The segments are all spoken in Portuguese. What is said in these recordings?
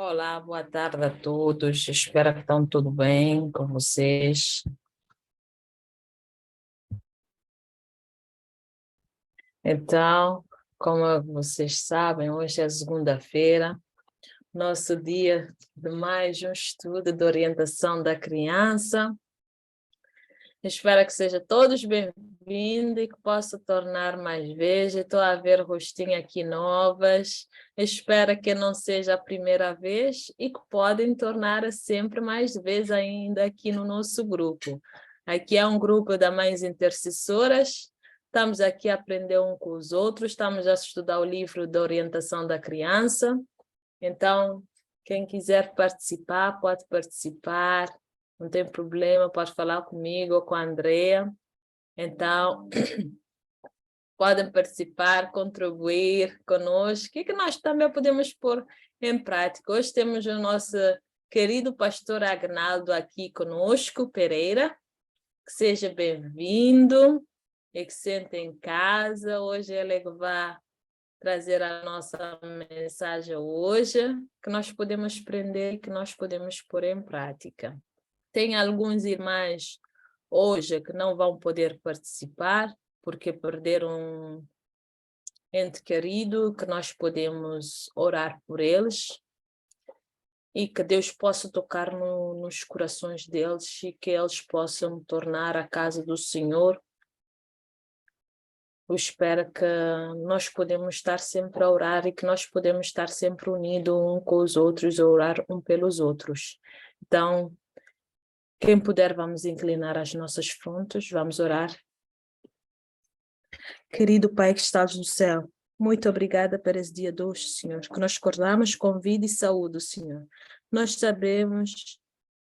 Olá, boa tarde a todos. Espero que estão tudo bem com vocês. Então, como vocês sabem, hoje é segunda-feira, nosso dia de mais um estudo de orientação da criança. Espero que sejam todos bem-vindos e que possa tornar mais vezes. Estou a ver rostinho aqui novas. Espero que não seja a primeira vez e que podem tornar sempre mais vezes ainda aqui no nosso grupo. Aqui é um grupo das Mães Intercessoras. Estamos aqui a aprender um com os outros. Estamos a estudar o livro de orientação da criança. Então, quem quiser participar, pode participar. Não tem problema, pode falar comigo ou com a Andrea. Então, podem participar, contribuir conosco. O que nós também podemos pôr em prática? Hoje temos o nosso querido pastor Agnaldo aqui conosco, Pereira. Que seja bem-vindo e que sente em casa. Hoje ele vai trazer a nossa mensagem hoje, que nós podemos aprender e que nós podemos pôr em prática. Tem alguns irmãos hoje que não vão poder participar, porque perderam um ente querido, que nós podemos orar por eles e que Deus possa tocar nos corações deles e que eles possam tornar a casa do Senhor. Eu espero que nós podemos estar sempre a orar e que nós podemos estar sempre unidos um com os outros, a orar um pelos outros. Então, quem puder, vamos inclinar as nossas frontes, vamos orar. Querido Pai que estás no céu, muito obrigada por esse dia de hoje, Senhor, que nós acordamos com vida e saúde, Senhor. Nós sabemos,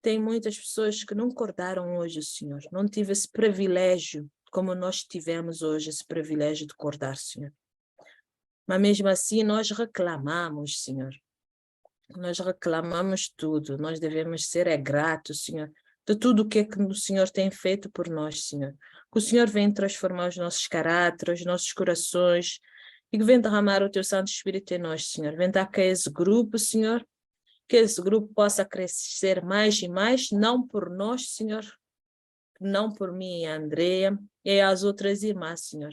tem muitas pessoas que não acordaram hoje, Senhor, não tive esse privilégio, como nós tivemos hoje, esse privilégio de acordar, Senhor. Mas mesmo assim, nós reclamamos, Senhor. Nós reclamamos tudo, nós devemos ser gratos, Senhor, de tudo o que o Senhor tem feito por nós, Senhor. Que o Senhor vem transformar os nossos caráteres, os nossos corações, e que vem derramar o Teu Santo Espírito em nós, Senhor. Vem dar que esse grupo, Senhor, que esse grupo possa crescer mais e mais, não por nós, Senhor, não por mim e a Andrea, e as outras irmãs, Senhor.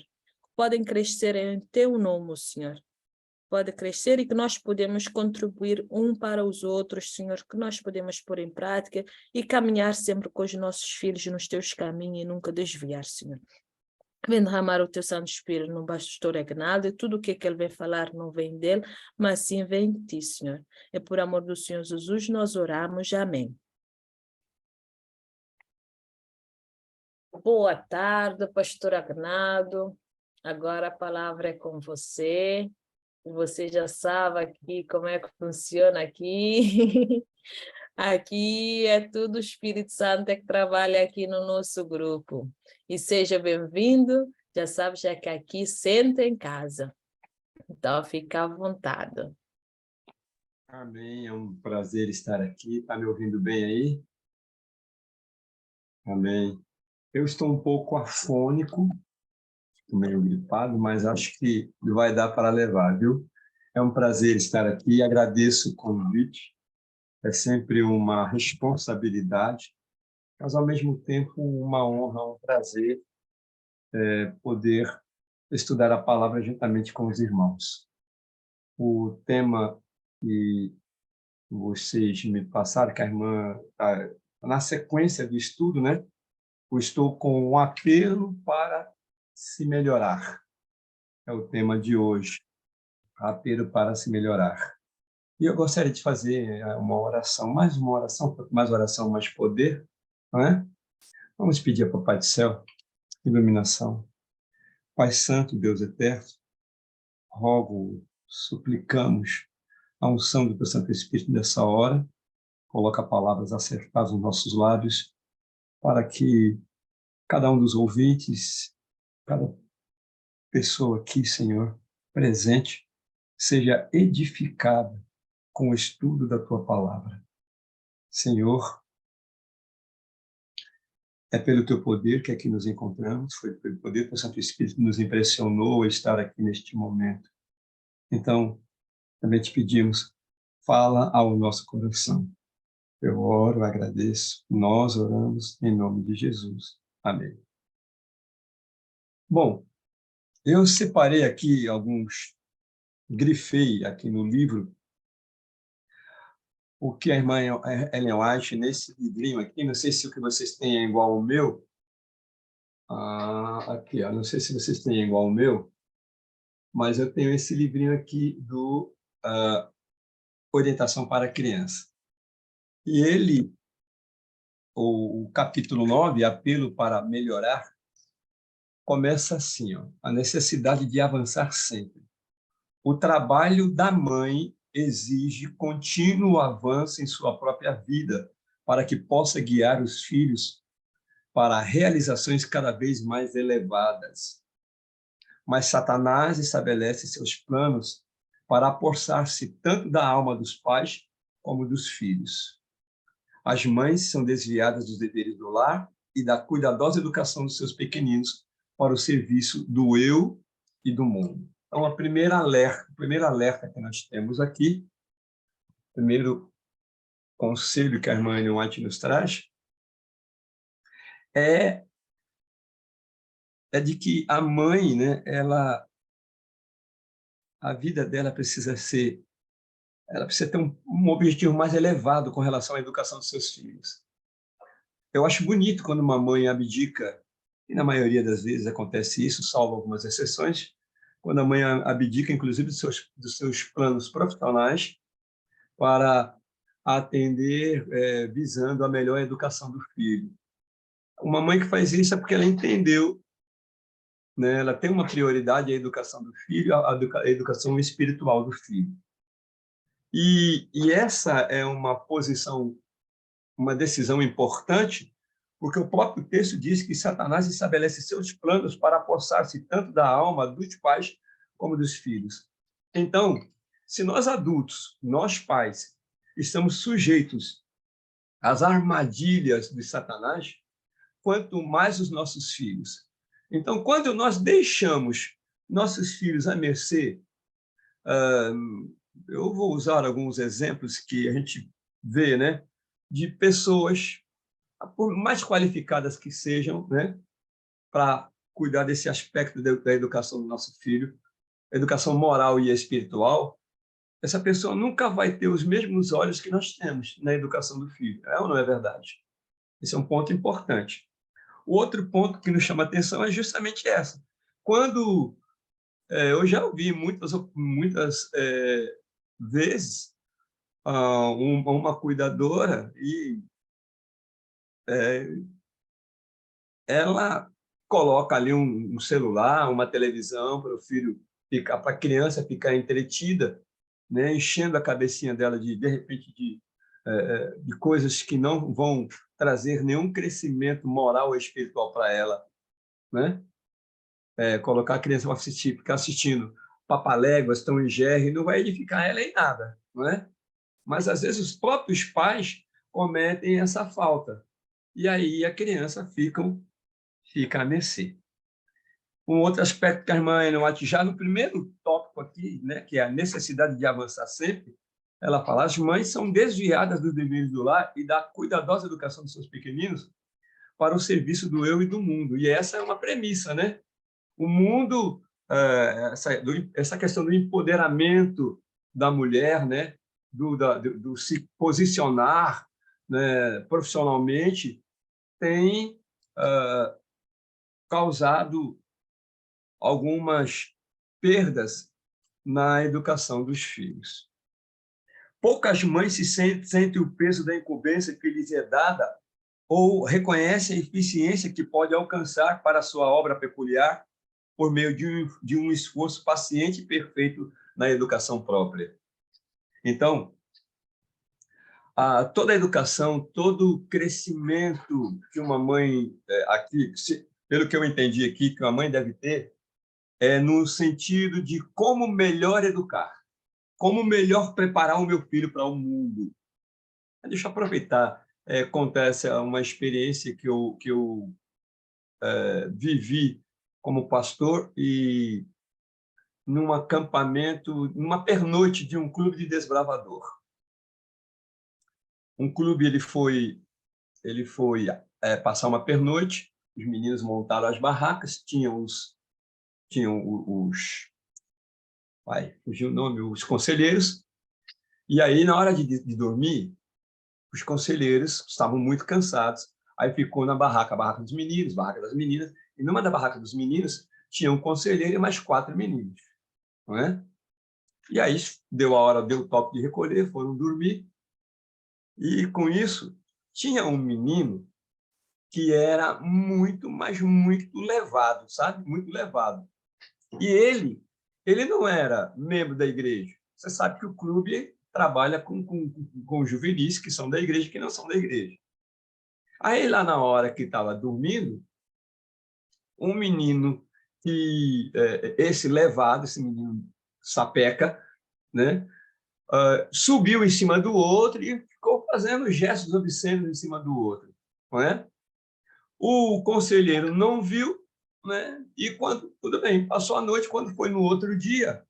Podem crescer em Teu nome, Senhor. Pode crescer e que nós podemos contribuir um para os outros, Senhor, que nós podemos pôr em prática e caminhar sempre com os nossos filhos nos teus caminhos e nunca desviar, Senhor. Vem derramar o teu Santo Espírito no pastor Agnaldo e tudo o que ele vem falar não vem dele, mas sim vem de ti, Senhor. E por amor do Senhor Jesus nós oramos. Amém. Boa tarde, pastor Agnaldo. Agora a palavra é com você. Você já sabe aqui como é que funciona aqui. Aqui é tudo o Espírito Santo é que trabalha aqui no nosso grupo. E seja bem-vindo, já sabe, já que aqui senta em casa. Então, fica à vontade. Amém, é um prazer estar aqui. Está me ouvindo bem aí? Amém. Eu estou um pouco afônico, estou meio gripado, mas acho que vai dar para levar, viu? É um prazer estar aqui, agradeço o convite. É sempre uma responsabilidade, mas ao mesmo tempo uma honra, um prazer poder estudar a palavra juntamente com os irmãos. O tema que vocês me passaram, que a irmã está na sequência do estudo, né? Eu estou com um apelo para se melhorar. É o tema de hoje, apelo para se melhorar. E eu gostaria de fazer uma oração, mais uma oração, mais poder, não é? Vamos pedir ao Papai do Céu iluminação. Pai Santo, Deus Eterno, rogo, suplicamos a unção do Teu Santo Espírito nessa hora, coloca palavras acertadas nos nossos lábios, para que cada um dos ouvintes, cada pessoa aqui, Senhor, presente, seja edificada com o estudo da Tua palavra. Senhor, é pelo Teu poder que aqui nos encontramos, foi pelo poder que o Santo Espírito nos impressionou a estar aqui neste momento. Então, também te pedimos fala ao nosso coração. Eu oro, agradeço, nós oramos em nome de Jesus. Amém. Bom, eu separei aqui alguns, grifei aqui no livro, o que a irmã Ellen White, nesse livrinho aqui, não sei se o que vocês têm é igual ao meu, aqui, ó, não sei se vocês têm igual ao meu, mas eu tenho esse livrinho aqui do Orientação para a Criança. E ele, o capítulo 9, Apelo para Melhorar, começa assim, ó, a necessidade de avançar sempre. O trabalho da mãe exige contínuo avanço em sua própria vida para que possa guiar os filhos para realizações cada vez mais elevadas. Mas Satanás estabelece seus planos para apossar-se tanto da alma dos pais como dos filhos. As mães são desviadas dos deveres do lar e da cuidadosa educação dos seus pequeninos para o serviço do eu e do mundo. Então, o primeiro alerta que nós temos aqui, o primeiro conselho que a irmã Ellen White nos traz, é de que a mãe, né, a vida dela precisa ter um objetivo mais elevado com relação à educação dos seus filhos. Eu acho bonito quando uma mãe abdica, e na maioria das vezes acontece isso, salvo algumas exceções, quando a mãe abdica, inclusive, dos seus planos profissionais para atender, visando a melhor educação do filho. Uma mãe que faz isso é porque ela entendeu, né? Ela tem uma prioridade à educação do filho, a educação espiritual do filho. E essa é uma posição, uma decisão importante, porque o próprio texto diz que Satanás estabelece seus planos para apossar-se tanto da alma dos pais como dos filhos. Então, se nós adultos, nós pais, estamos sujeitos às armadilhas de Satanás, quanto mais os nossos filhos. Então, quando nós deixamos nossos filhos à mercê, eu vou usar alguns exemplos que a gente vê, né, de pessoas, por mais qualificadas que sejam, né, para cuidar desse aspecto da educação do nosso filho, educação moral e espiritual, essa pessoa nunca vai ter os mesmos olhos que nós temos na educação do filho. É ou não é verdade? Esse é um ponto importante. O outro ponto que nos chama a atenção é justamente essa. Quando eu já ouvi muitas vezes uma cuidadora e ela coloca ali um celular, uma televisão para o filho ficar, para a criança ficar entretida, né, enchendo a cabecinha dela de repente de coisas que não vão trazer nenhum crescimento moral ou espiritual para ela, né? Colocar a criança para assistir, ficar assistindo Papaléguas, Tom e Jerry, não vai edificar ela em nada, não é? Mas às vezes os próprios pais cometem essa falta e aí a criança fica a mercê. Um outro aspecto que a irmã Ellen White, já no primeiro tópico aqui, né, que é a necessidade de avançar sempre, ela fala: as mães são desviadas dos deveres do lar e da cuidadosa educação dos seus pequeninos para o serviço do eu e do mundo. E essa é uma premissa, né? O mundo, essa questão do empoderamento da mulher, né, do se posicionar, né, profissionalmente, tem causado algumas perdas na educação dos filhos. Poucas mães sentem o peso da incumbência que lhes é dada ou reconhecem a eficiência que pode alcançar para a sua obra peculiar por meio de um esforço paciente e perfeito na educação própria. Então, toda a educação, todo o crescimento que uma mãe, pelo que eu entendi aqui, que uma mãe deve ter, é no sentido de como melhor educar, como melhor preparar o meu filho para o mundo. Deixa eu aproveitar, contar uma experiência que eu vivi como pastor e num acampamento, numa pernoite de um clube de desbravador. um clube ele foi passar uma pernoite, os meninos montaram as barracas, tinham fugiu o nome, os conselheiros, e aí, na hora de dormir, os conselheiros estavam muito cansados, aí ficou na barraca, a barraca dos meninos, barraca das meninas, e numa da barraca dos meninos tinha um conselheiro e mais 4 meninos, não é? E aí deu a hora, deu o toque de recolher, foram dormir, e com isso tinha um menino que era muito, mas muito levado, sabe? Muito levado. E ele não era membro da igreja. Você sabe que o clube trabalha com juvenis que são da igreja e que não são da igreja. Aí, lá na hora que estava dormindo, um menino esse levado, esse menino sapeca, né, subiu em cima do outro e ficou fazendo gestos obscenos em cima do outro. Não é? O conselheiro não viu, né? E tudo bem, passou a noite, quando foi no outro dia,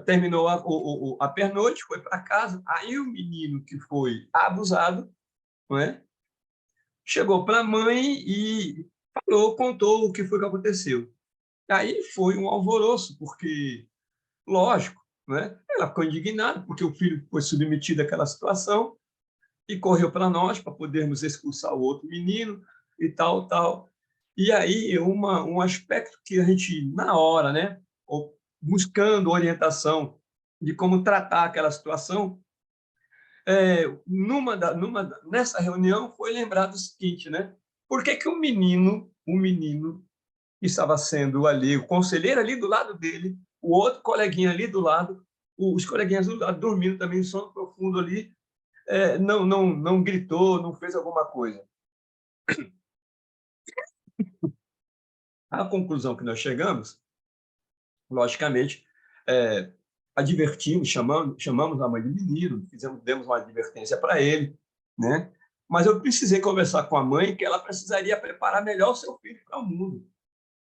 terminou a pernoite, foi para casa, aí o menino que foi abusado, não é? Chegou para a mãe e contou o que foi que aconteceu. Aí foi um alvoroço, porque, lógico, né? Ela ficou indignada, porque o filho foi submetido àquela situação, e correu para nós, para podermos expulsar o outro menino, e tal, tal. E aí, um aspecto que a gente, na hora, né, buscando orientação de como tratar aquela situação, nessa reunião foi lembrado o seguinte, né? Por que que o menino que estava sendo ali, o conselheiro ali do lado dele, o outro coleguinha ali do lado, os coleguinhas do lado dormindo também, sono profundo ali, não gritou, não fez alguma coisa. A conclusão que nós chegamos, logicamente, advertimos, chamamos a mãe do menino, demos uma advertência para ele, né? Mas eu precisei conversar com a mãe que ela precisaria preparar melhor o seu filho para o mundo,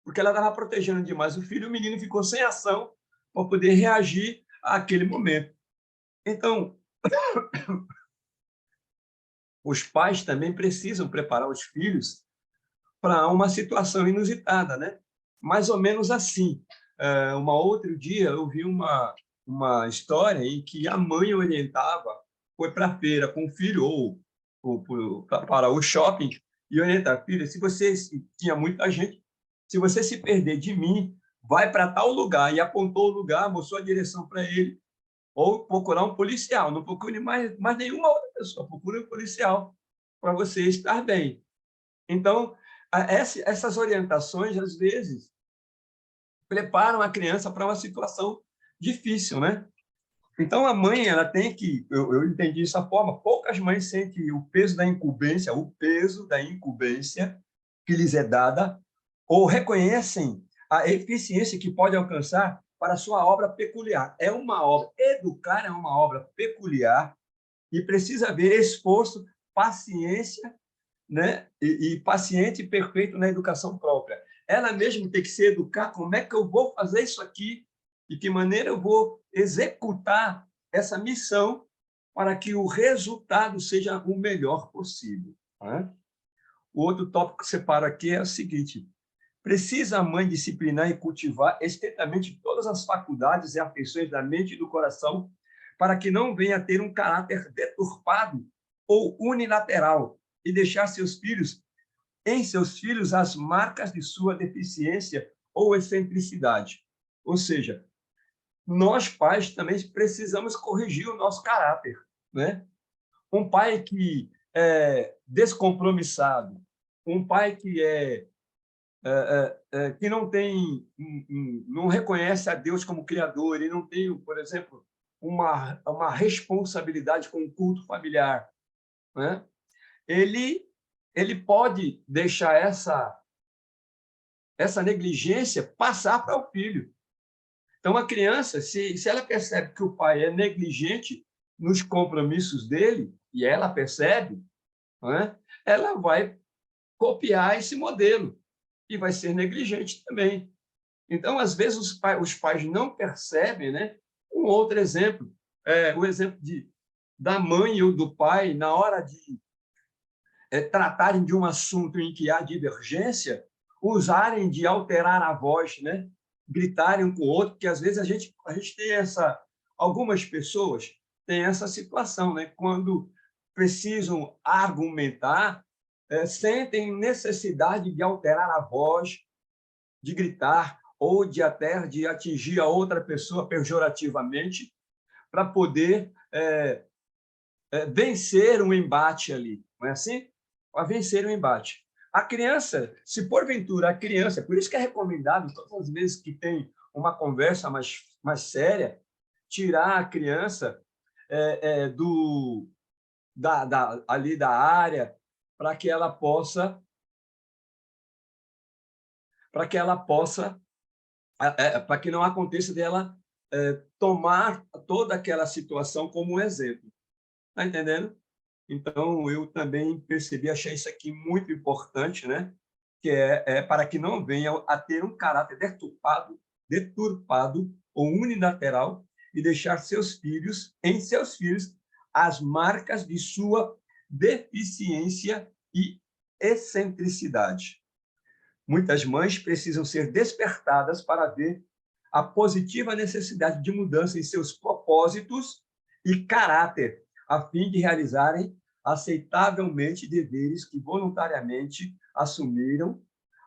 porque ela estava protegendo demais o filho, e o menino ficou sem ação para poder reagir àquele momento. Então, os pais também precisam preparar os filhos para uma situação inusitada, né? Mais ou menos assim. Outro dia eu vi uma história em que a mãe orientava, foi para a feira com o filho para o shopping e orientar, filha, tinha muita gente, se você se perder de mim, vai para tal lugar, e apontou o lugar, mostrou a direção para ele, ou procurar um policial, não procure mais nenhuma outra pessoa, procure um policial para você estar bem. Então, essas orientações, às vezes, preparam a criança para uma situação difícil, né? Então, a mãe, ela tem que... Eu entendi dessa forma, poucas mães sentem o peso da incumbência que lhes é dada, ou reconhecem a eficiência que pode alcançar para a sua obra peculiar. Educar é uma obra peculiar e precisa haver esforço, paciência, né? E paciente e perfeito na educação própria. Ela mesma tem que se educar, como é que eu vou fazer isso aqui, de que maneira eu vou executar essa missão para que o resultado seja o melhor possível. Né? O outro tópico que separo aqui é o seguinte: precisa a mãe disciplinar e cultivar estritamente todas as faculdades e afeições da mente e do coração para que não venha a ter um caráter deturpado ou unilateral e deixar em seus filhos as marcas de sua deficiência ou excentricidade. Ou seja, nós pais também precisamos corrigir o nosso caráter, né? Um pai que é descompromissado, um pai que não reconhece a Deus como Criador, ele não tem, por exemplo, uma responsabilidade com o culto familiar, né? Ele pode deixar essa negligência passar para o filho. Então, a criança, se ela percebe que o pai é negligente nos compromissos dele, e ela percebe, né, ela vai copiar esse modelo e vai ser negligente também. Então, às vezes, os pais não percebem, né? Um outro exemplo, o exemplo da mãe ou do pai, na hora de tratarem de um assunto em que há divergência, usarem de alterar a voz, né? Gritarem um com o outro, porque às vezes a gente tem algumas pessoas têm essa situação, né? Quando precisam argumentar, sentem necessidade de alterar a voz, de gritar ou de até de atingir a outra pessoa pejorativamente para poder vencer um embate ali, não é assim? Para vencer um embate. A criança, se porventura a criança, por isso que é recomendável, todas as vezes que tem uma conversa mais séria, tirar a criança ali da área para que ela possa para que não aconteça dela tomar toda aquela situação como um exemplo. Está entendendo? Então, eu também percebi, achei isso aqui muito importante, né? Que para que não venha a ter um caráter deturpado ou unilateral e deixar em seus filhos, as marcas de sua deficiência e excentricidade. Muitas mães precisam ser despertadas para ver a positiva necessidade de mudança em seus propósitos e caráter, a fim de realizarem aceitavelmente deveres que voluntariamente assumiram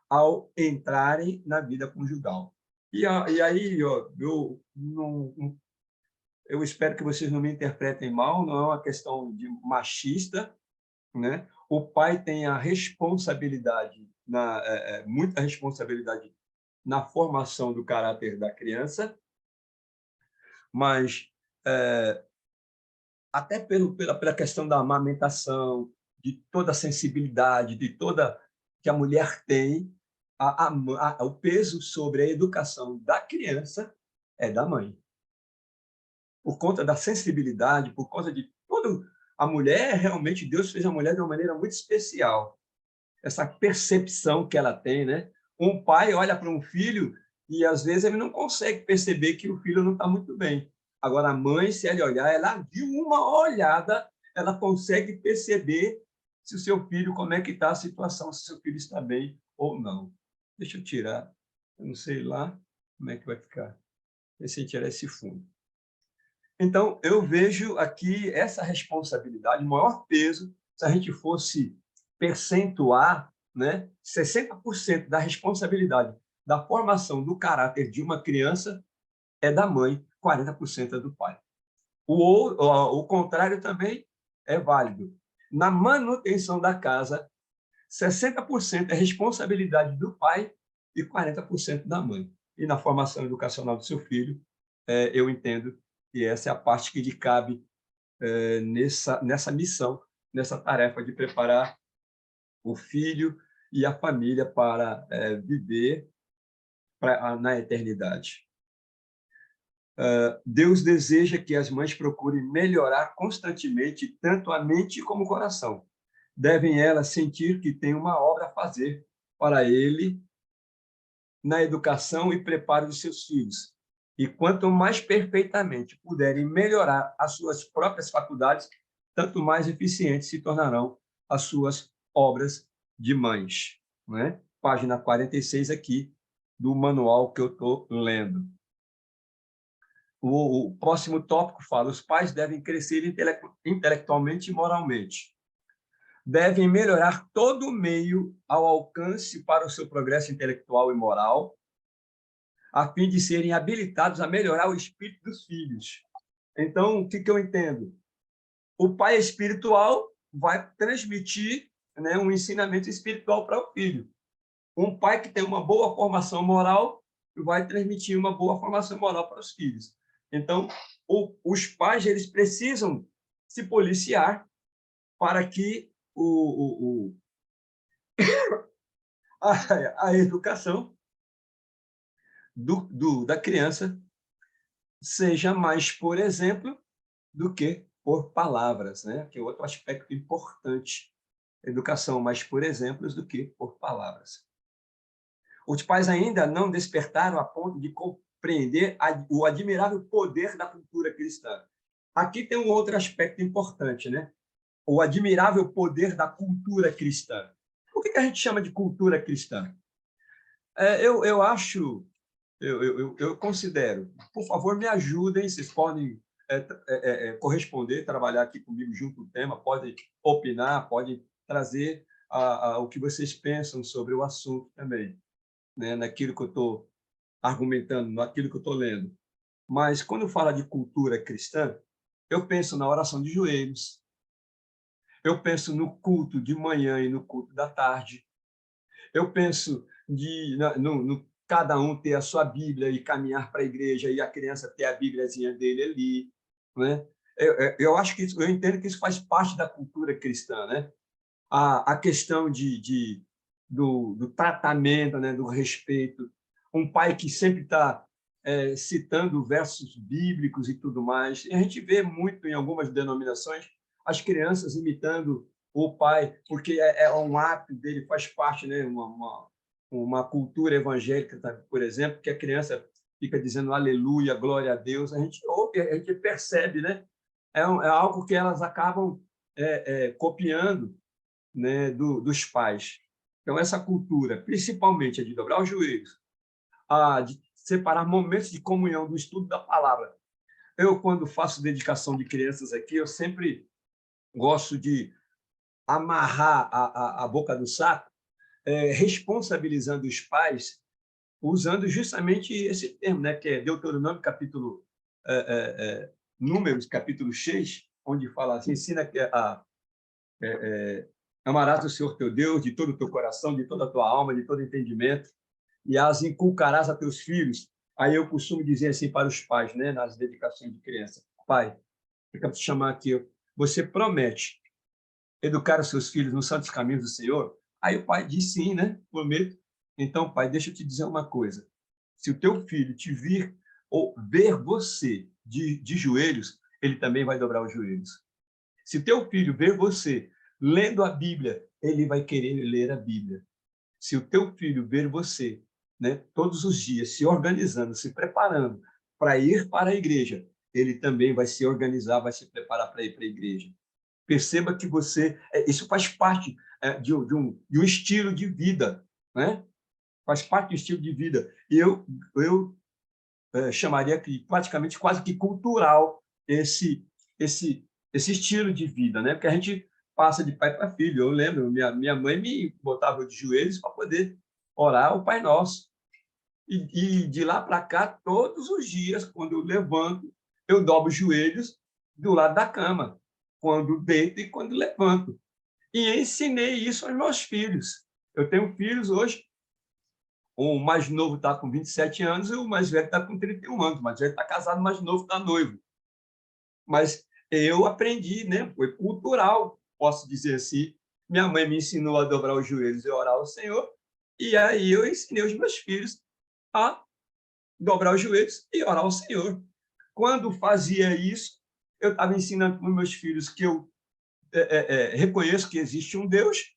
ao entrarem na vida conjugal. E aí, eu espero que vocês não me interpretem mal, não é uma questão de machista, né? O pai tem a responsabilidade, muita responsabilidade na formação do caráter da criança, mas até pela questão da amamentação, de toda a sensibilidade, de toda que a mulher tem, o peso sobre a educação da criança é da mãe. Por conta da sensibilidade, por conta de todo... A mulher, realmente, Deus fez a mulher de uma maneira muito especial. Essa percepção que ela tem, né? Um pai olha para um filho e, às vezes, ele não consegue perceber que o filho não está muito bem. Agora, a mãe, se ela olhar, ela viu uma olhada, ela consegue perceber se o seu filho, como é que está a situação, se o seu filho está bem ou não. Deixa eu tirar, eu não sei lá como é que vai ficar. Deixa eu tirar esse fundo. Então, eu vejo aqui essa responsabilidade, o maior peso, se a gente fosse percentuar, né, 60% da responsabilidade da formação do caráter de uma criança é da mãe, 40% é do pai. O contrário também é válido. Na manutenção da casa, 60% é responsabilidade do pai e 40% da mãe. E na formação educacional do seu filho, eu entendo que essa é a parte que lhe cabe nessa missão, nessa tarefa de preparar o filho e a família para viver na eternidade. Deus deseja que as mães procurem melhorar constantemente tanto a mente como o coração. Devem elas sentir que têm uma obra a fazer para Ele na educação e preparo de seus filhos. E quanto mais perfeitamente puderem melhorar as suas próprias faculdades, tanto mais eficientes se tornarão as suas obras de mães. Né? Página 46 aqui do manual que eu estou lendo. O próximo tópico fala: os pais devem crescer intelectualmente e moralmente. Devem melhorar todo o meio ao alcance para o seu progresso intelectual e moral, a fim de serem habilitados a melhorar o espírito dos filhos. Então, o que eu entendo? O pai espiritual vai transmitir, né, um ensinamento espiritual para o filho. Um pai que tem uma boa formação moral vai transmitir uma boa formação moral para os filhos. Então, os pais eles precisam se policiar para que a educação da criança seja mais por exemplo do que por palavras, né? Que é outro aspecto importante. Educação mais por exemplos do que por palavras. Os pais ainda não despertaram a ponto de compreender o admirável poder da cultura cristã. aqui tem um outro aspecto importante, né? O admirável poder da cultura cristã. O que a gente chama de cultura cristã? Eu acho, eu considero, por favor, me ajudem, vocês podem corresponder, trabalhar aqui comigo junto ao tema, podem opinar, podem trazer o que vocês pensam sobre o assunto também, né? Naquilo que eu estou argumentando, naquilo que eu estou lendo. Mas, quando fala de cultura cristã, eu penso na oração de joelhos, eu penso no culto de manhã e no culto da tarde, eu penso no cada um ter a sua Bíblia e caminhar para a igreja e a criança ter a Bíbliazinha dele ali, né? Eu acho que eu entendo que isso faz parte da cultura cristã, né? A questão do tratamento, né? Do respeito, um pai que sempre está citando versos bíblicos e tudo mais. E a gente vê muito em algumas denominações as crianças imitando o pai, porque é um ato dele, faz parte, né? Uma cultura evangélica, por exemplo, que a criança fica dizendo aleluia, glória a Deus. A gente ouve, a gente percebe, né? É algo que elas acabam copiando, né, dos pais. Então, essa cultura, principalmente a de dobrar os joelhos, de separar momentos de comunhão do estudo da palavra. Eu, quando faço dedicação de crianças aqui, eu sempre gosto de amarrar a boca do saco, responsabilizando os pais, usando justamente esse termo, né, que é Deuteronômio, capítulo Números, capítulo 6, onde fala assim, ensina que amarás o Senhor teu Deus de todo o teu coração, de toda a tua alma, de todo entendimento, e as inculcarás a teus filhos. Aí eu costumo dizer assim para os pais, né, nas dedicações de criança: pai, eu quero te chamar aqui, você promete educar os seus filhos nos santos caminhos do Senhor? Aí o pai diz sim, né? Prometo. Então, pai, deixa eu te dizer uma coisa. Se o teu filho te vir ou ver você de joelhos, ele também vai dobrar os joelhos. Se o teu filho ver você lendo a Bíblia, ele vai querer ler a Bíblia. Se o teu filho ver você, né, todos os dias se organizando, se preparando para ir para a igreja, ele também vai se organizar, vai se preparar para ir para a igreja. Perceba que isso faz parte de um estilo de vida, né? Faz parte do estilo de vida. E eu chamaria que praticamente quase que cultural esse estilo de vida, né? Porque a gente passa de pai para filho. Eu lembro, minha mãe me botava de joelhos para poder orar o Pai Nosso. E de lá para cá, todos os dias, quando eu levanto, eu dobro os joelhos do lado da cama, quando deito e quando levanto. E ensinei isso aos meus filhos. Eu tenho filhos hoje, o mais novo está com 27 anos e o mais velho está com 31 anos. O mais velho está casado, o mais novo está noivo. Mas eu aprendi, né? Foi cultural, posso dizer assim. Minha mãe me ensinou a dobrar os joelhos e orar ao Senhor, e aí eu ensinei os meus filhos a dobrar os joelhos e orar ao Senhor. Quando fazia isso, eu estava ensinando para os meus filhos que eu reconheço que existe um Deus,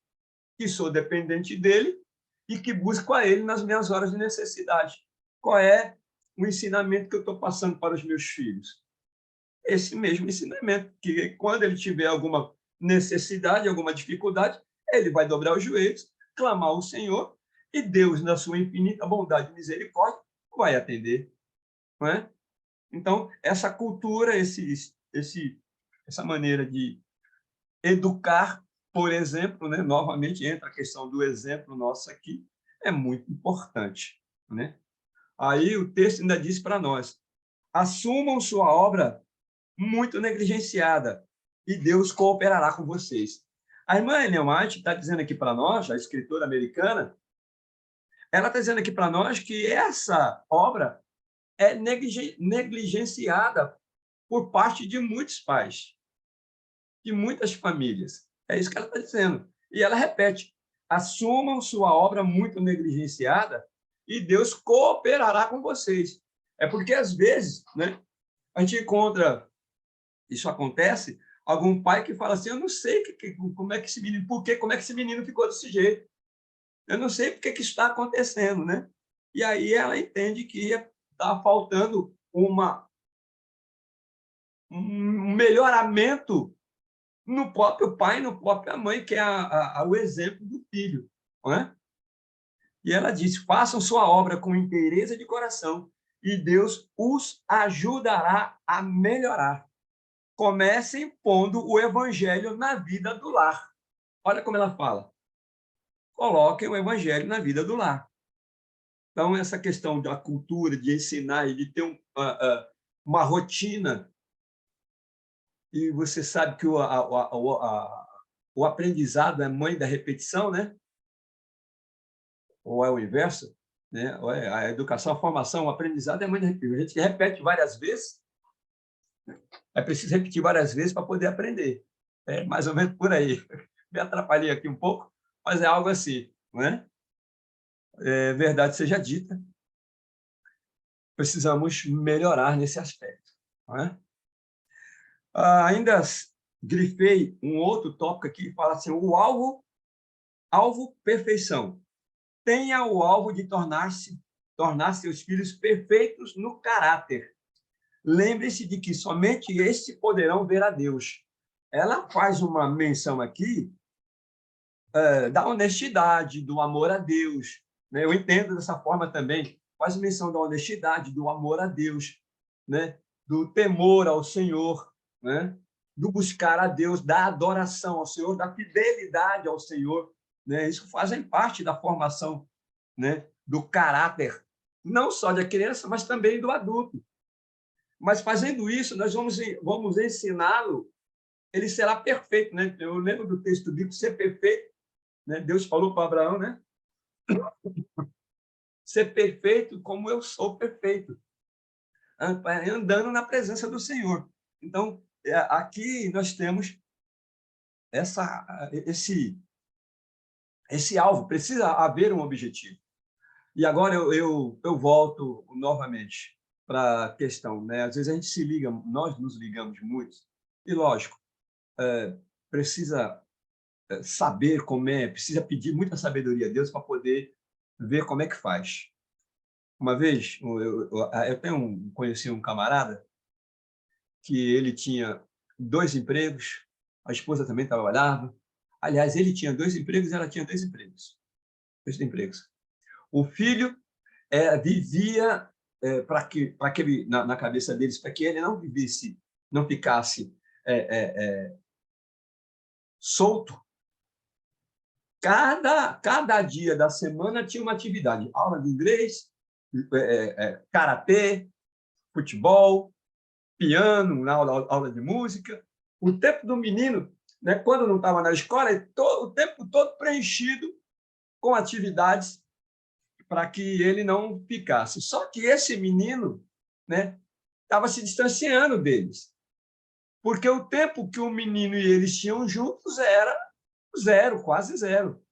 que sou dependente dele e que busco a ele nas minhas horas de necessidade. Qual é o ensinamento que eu estou passando para os meus filhos? Esse mesmo ensinamento, que quando ele tiver alguma necessidade, alguma dificuldade, ele vai dobrar os joelhos, clamar ao Senhor, e Deus, na sua infinita bondade e misericórdia, vai atender. Não é? Então, essa cultura, essa maneira de educar, por exemplo, né? Novamente entra a questão do exemplo nosso aqui, é muito importante. Né? Aí o texto ainda diz para nós: assumam sua obra muito negligenciada e Deus cooperará com vocês. A irmã Ellen White está dizendo aqui para nós, a escritora americana, ela está dizendo aqui para nós que essa obra é negligenciada por parte de muitos pais, de muitas famílias. É isso que ela está dizendo. E ela repete: assumam sua obra muito negligenciada e Deus cooperará com vocês. É porque, às vezes, né, a gente encontra, isso acontece, algum pai que fala assim: eu não sei como é que esse menino, como é que esse menino ficou desse jeito. Eu não sei porque que isso está acontecendo, né? E aí ela entende que está faltando um melhoramento no próprio pai, no própria mãe, que é o exemplo do filho. Não é? E ela disse, façam sua obra com inteireza de coração e Deus os ajudará a melhorar. Comecem pondo o evangelho na vida do lar. Olha como ela fala. Coloquem o evangelho na vida do lar. Então, essa questão da cultura, de ensinar e de ter uma rotina, e você sabe que o aprendizado é mãe da repetição, né? Ou é o inverso, né? A educação, a formação, o aprendizado é mãe da repetição. A gente repete várias vezes, é preciso repetir várias vezes para poder aprender. É mais ou menos por aí. Me atrapalhei aqui um pouco, mas é algo assim, não é? Verdade seja dita, precisamos melhorar nesse aspecto. Não é? Ainda grifei um outro tópico aqui que fala assim, o alvo perfeição. Tenha o alvo de tornar seus filhos perfeitos no caráter. Lembre-se de que somente estes poderão ver a Deus. Ela faz uma menção aqui da honestidade, do amor a Deus. Né? Eu entendo dessa forma também. Faz menção da honestidade, do amor a Deus, né? Do temor ao Senhor, né? Do buscar a Deus, da adoração ao Senhor, da fidelidade ao Senhor. Né? Isso fazem parte da formação, né? Do caráter, não só da criança, mas também do adulto. Mas fazendo isso, nós vamos ensiná-lo, ele será perfeito. Né? Eu lembro do texto bíblico, ser perfeito. Né? Deus falou para Abraão, né? Ser perfeito como eu sou perfeito, andando na presença do Senhor. Então, aqui nós temos esse alvo, precisa haver um objetivo. E agora eu volto novamente para a questão. Né? Às vezes a gente se liga, nós nos ligamos muito, e lógico, precisa saber como precisa pedir muita sabedoria a Deus para poder ver como é que faz. Uma vez, eu conheci um camarada que ele tinha 2 empregos, a esposa também trabalhava. Aliás, ele tinha 2 empregos e ela tinha 2 empregos. 2 empregos. O filho vivia para que ele, na cabeça deles, para que ele não vivesse, não ficasse solto. Cada dia da semana tinha uma atividade, aula de inglês, karatê, futebol, piano, aula de música. O tempo do menino, né, quando não estava na escola, o tempo todo preenchido com atividades para que ele não ficasse. Só que esse menino, né, estava se distanciando deles, porque o tempo que o menino e eles tinham juntos era zero, quase zero.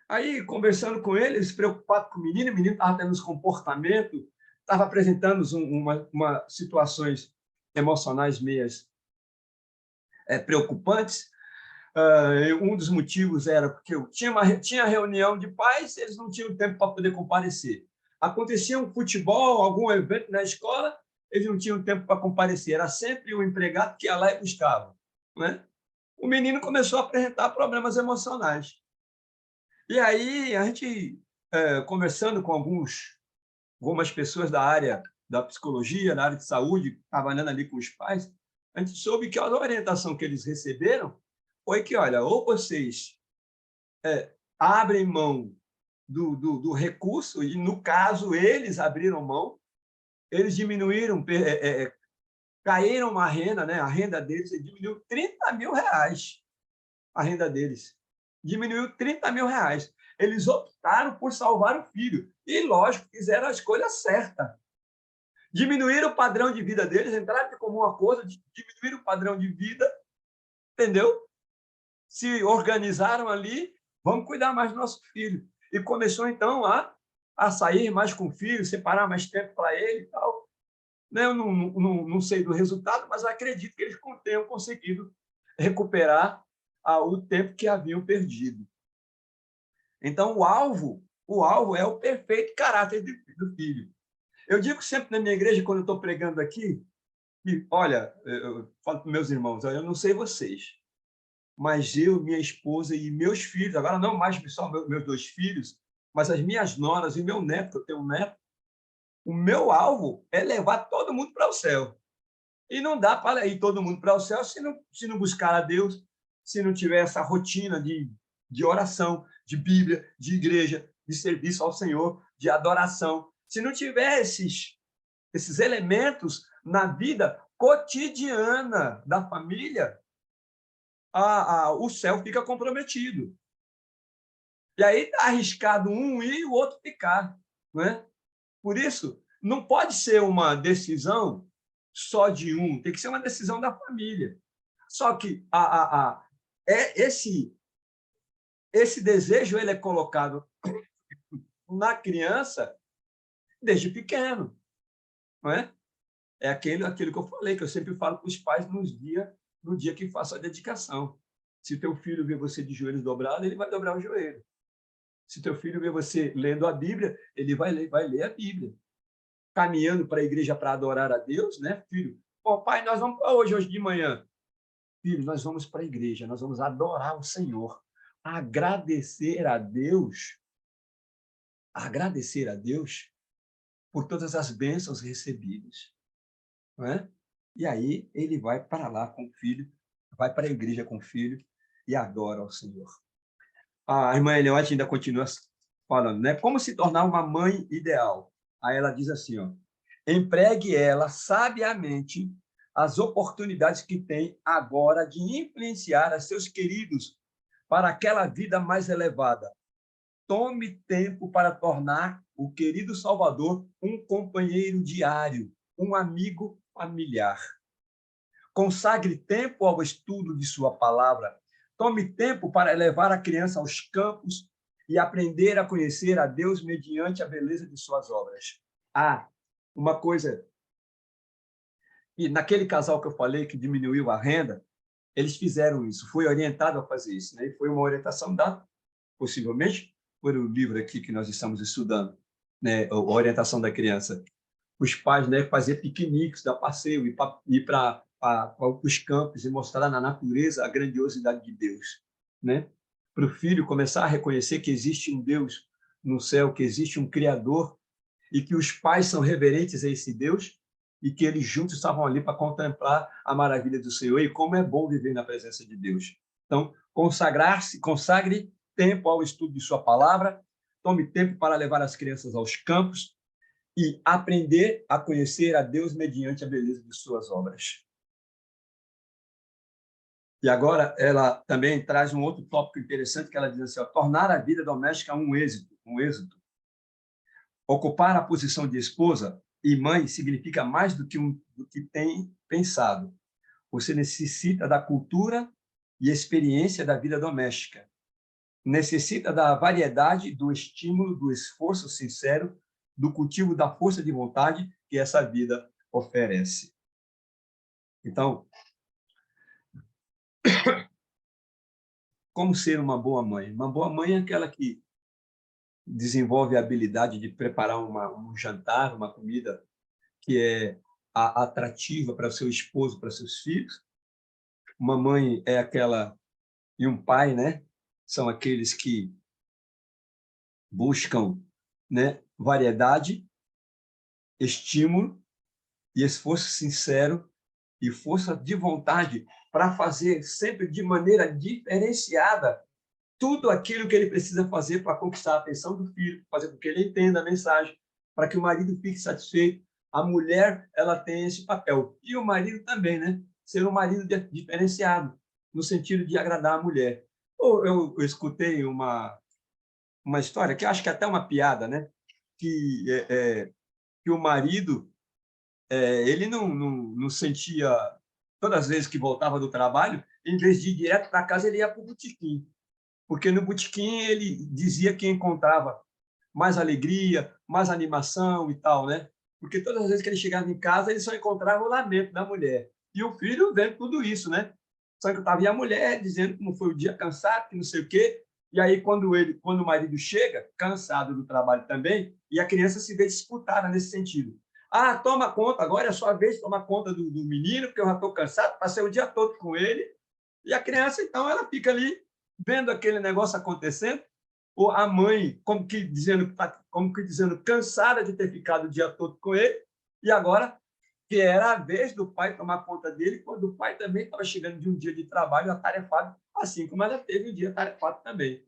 Aí, conversando com eles, preocupado com o menino estava tendo uns comportamentos, estava apresentando situações emocionais meias preocupantes. Um dos motivos era porque tinha reunião de pais, eles não tinham tempo para poder comparecer. Acontecia um futebol, algum evento na escola, eles não tinham tempo para comparecer. Era sempre o empregado que ia lá e buscava. Né? O menino começou a apresentar problemas emocionais. E aí, a gente, conversando com algumas pessoas da área da psicologia, da área de saúde, trabalhando ali com os pais, a gente soube que a orientação que eles receberam foi que, olha, ou vocês abrem mão do recurso, e, no caso, eles abriram mão, eles diminuíram, caíram uma renda, né? A renda deles diminuiu R$30 mil, a renda deles. Diminuiu R$30 mil. Eles optaram por salvar o filho. E, lógico, fizeram a escolha certa. Diminuíram o padrão de vida deles, entraram de comum acordo, diminuíram o padrão de vida, entendeu? Se organizaram ali, vamos cuidar mais do nosso filho. E começou, então, a sair mais com o filho, separar mais tempo para ele e tal. Eu não sei do resultado, mas acredito que eles tenham conseguido recuperar o tempo que haviam perdido. Então, o alvo é o perfeito caráter do filho. Eu digo sempre na minha igreja, quando eu estou pregando aqui, E, olha, eu falo para meus irmãos, olha, eu não sei vocês, mas eu, minha esposa e meus filhos, agora não mais só meus dois filhos, mas as minhas noras e meu neto, eu tenho um neto, o meu alvo é levar todo mundo para o céu. E não dá para ir todo mundo para o céu se não buscar a Deus, se não tiver essa rotina de oração, de Bíblia, de igreja, de serviço ao Senhor, de adoração. Se não tiver esses elementos na vida cotidiana da família, o céu fica comprometido. E aí está arriscado um ir e o outro ficar. Não é? Por isso, não pode ser uma decisão só de um, tem que ser uma decisão da família. Só que esse desejo ele é colocado na criança desde pequeno. Não é? É aquilo que eu falei, que eu sempre falo para os pais no dia que faço a dedicação. Se teu filho vê você de joelhos dobrados, ele vai dobrar o joelho. Se teu filho vê você lendo a Bíblia, ele vai ler a Bíblia. Caminhando para a igreja para adorar a Deus, né, filho? Pô, pai, nós vamos para hoje de manhã. Filho, nós vamos para a igreja, nós vamos adorar o Senhor, agradecer a Deus por todas as bênçãos recebidas. Não é? E aí ele vai para lá com o filho, vai para a igreja com o filho e adora ao Senhor. A irmã Eleonte ainda continua falando, né? Como se tornar uma mãe ideal? Aí ela diz assim, ó, empregue ela sabiamente as oportunidades que tem agora de influenciar a seus queridos para aquela vida mais elevada. Tome tempo para tornar o querido Salvador um companheiro diário, um amigo familiar. Consagre tempo ao estudo de sua palavra. Tome tempo para levar a criança aos campos e aprender a conhecer a Deus mediante a beleza de suas obras. Uma coisa, e naquele casal que eu falei que diminuiu a renda, eles fizeram isso, foi orientado a fazer isso, né? E foi uma orientação dada, possivelmente, por o livro aqui que nós estamos estudando, né? A orientação da criança. Os pais, né, fazer piqueniques, dar passeio, ir para os campos e mostrar na natureza a grandiosidade de Deus, né? Para o filho começar a reconhecer que existe um Deus no céu, que existe um Criador e que os pais são reverentes a esse Deus e que eles juntos estavam ali para contemplar a maravilha do Senhor e como é bom viver na presença de Deus. Então, consagre tempo ao estudo de sua palavra, tome tempo para levar as crianças aos campos e aprender a conhecer a Deus mediante a beleza de suas obras. E agora ela também traz um outro tópico interessante que ela diz assim, ó, tornar a vida doméstica um êxito. Ocupar a posição de esposa e mãe significa mais do que tem pensado. Você necessita da cultura e experiência da vida doméstica. Necessita da variedade, do estímulo, do esforço sincero, do cultivo da força de vontade que essa vida oferece. Então, como ser uma boa mãe? Uma boa mãe é aquela que desenvolve a habilidade de preparar um jantar, uma comida que é atrativa para o seu esposo, para seus filhos. Uma mãe é aquela, e um pai, né? São aqueles que buscam, né, variedade, estímulo e esforço sincero e força de vontade para fazer sempre de maneira diferenciada tudo aquilo que ele precisa fazer para conquistar a atenção do filho, fazer com que ele entenda a mensagem, para que o marido fique satisfeito. A mulher, ela tem esse papel. E o marido também, né? Ser um marido diferenciado, no sentido de agradar a mulher. Eu escutei uma história, que eu acho que é até uma piada, né? Que o marido, ele não sentia, todas as vezes que voltava do trabalho, em vez de ir direto para casa, ele ia para o botequim. Porque no botequim ele dizia que encontrava mais alegria, mais animação e tal, né? Porque todas as vezes que ele chegava em casa, ele só encontrava o lamento da mulher. E o filho vendo tudo isso, né? Só que estava a mulher dizendo que não foi o dia, cansado, que não sei o quê. E aí, quando o marido chega, cansado do trabalho também, e a criança se vê disputada nesse sentido. Ah, toma conta, agora é a sua vez de tomar conta do menino, porque eu já estou cansado, passei o dia todo com ele. E a criança, então, ela fica ali vendo aquele negócio acontecendo, ou a mãe, como que dizendo, cansada de ter ficado o dia todo com ele, e agora que era a vez do pai tomar conta dele, quando o pai também estava chegando de um dia de trabalho atarefado, assim como ela teve um dia atarefado também.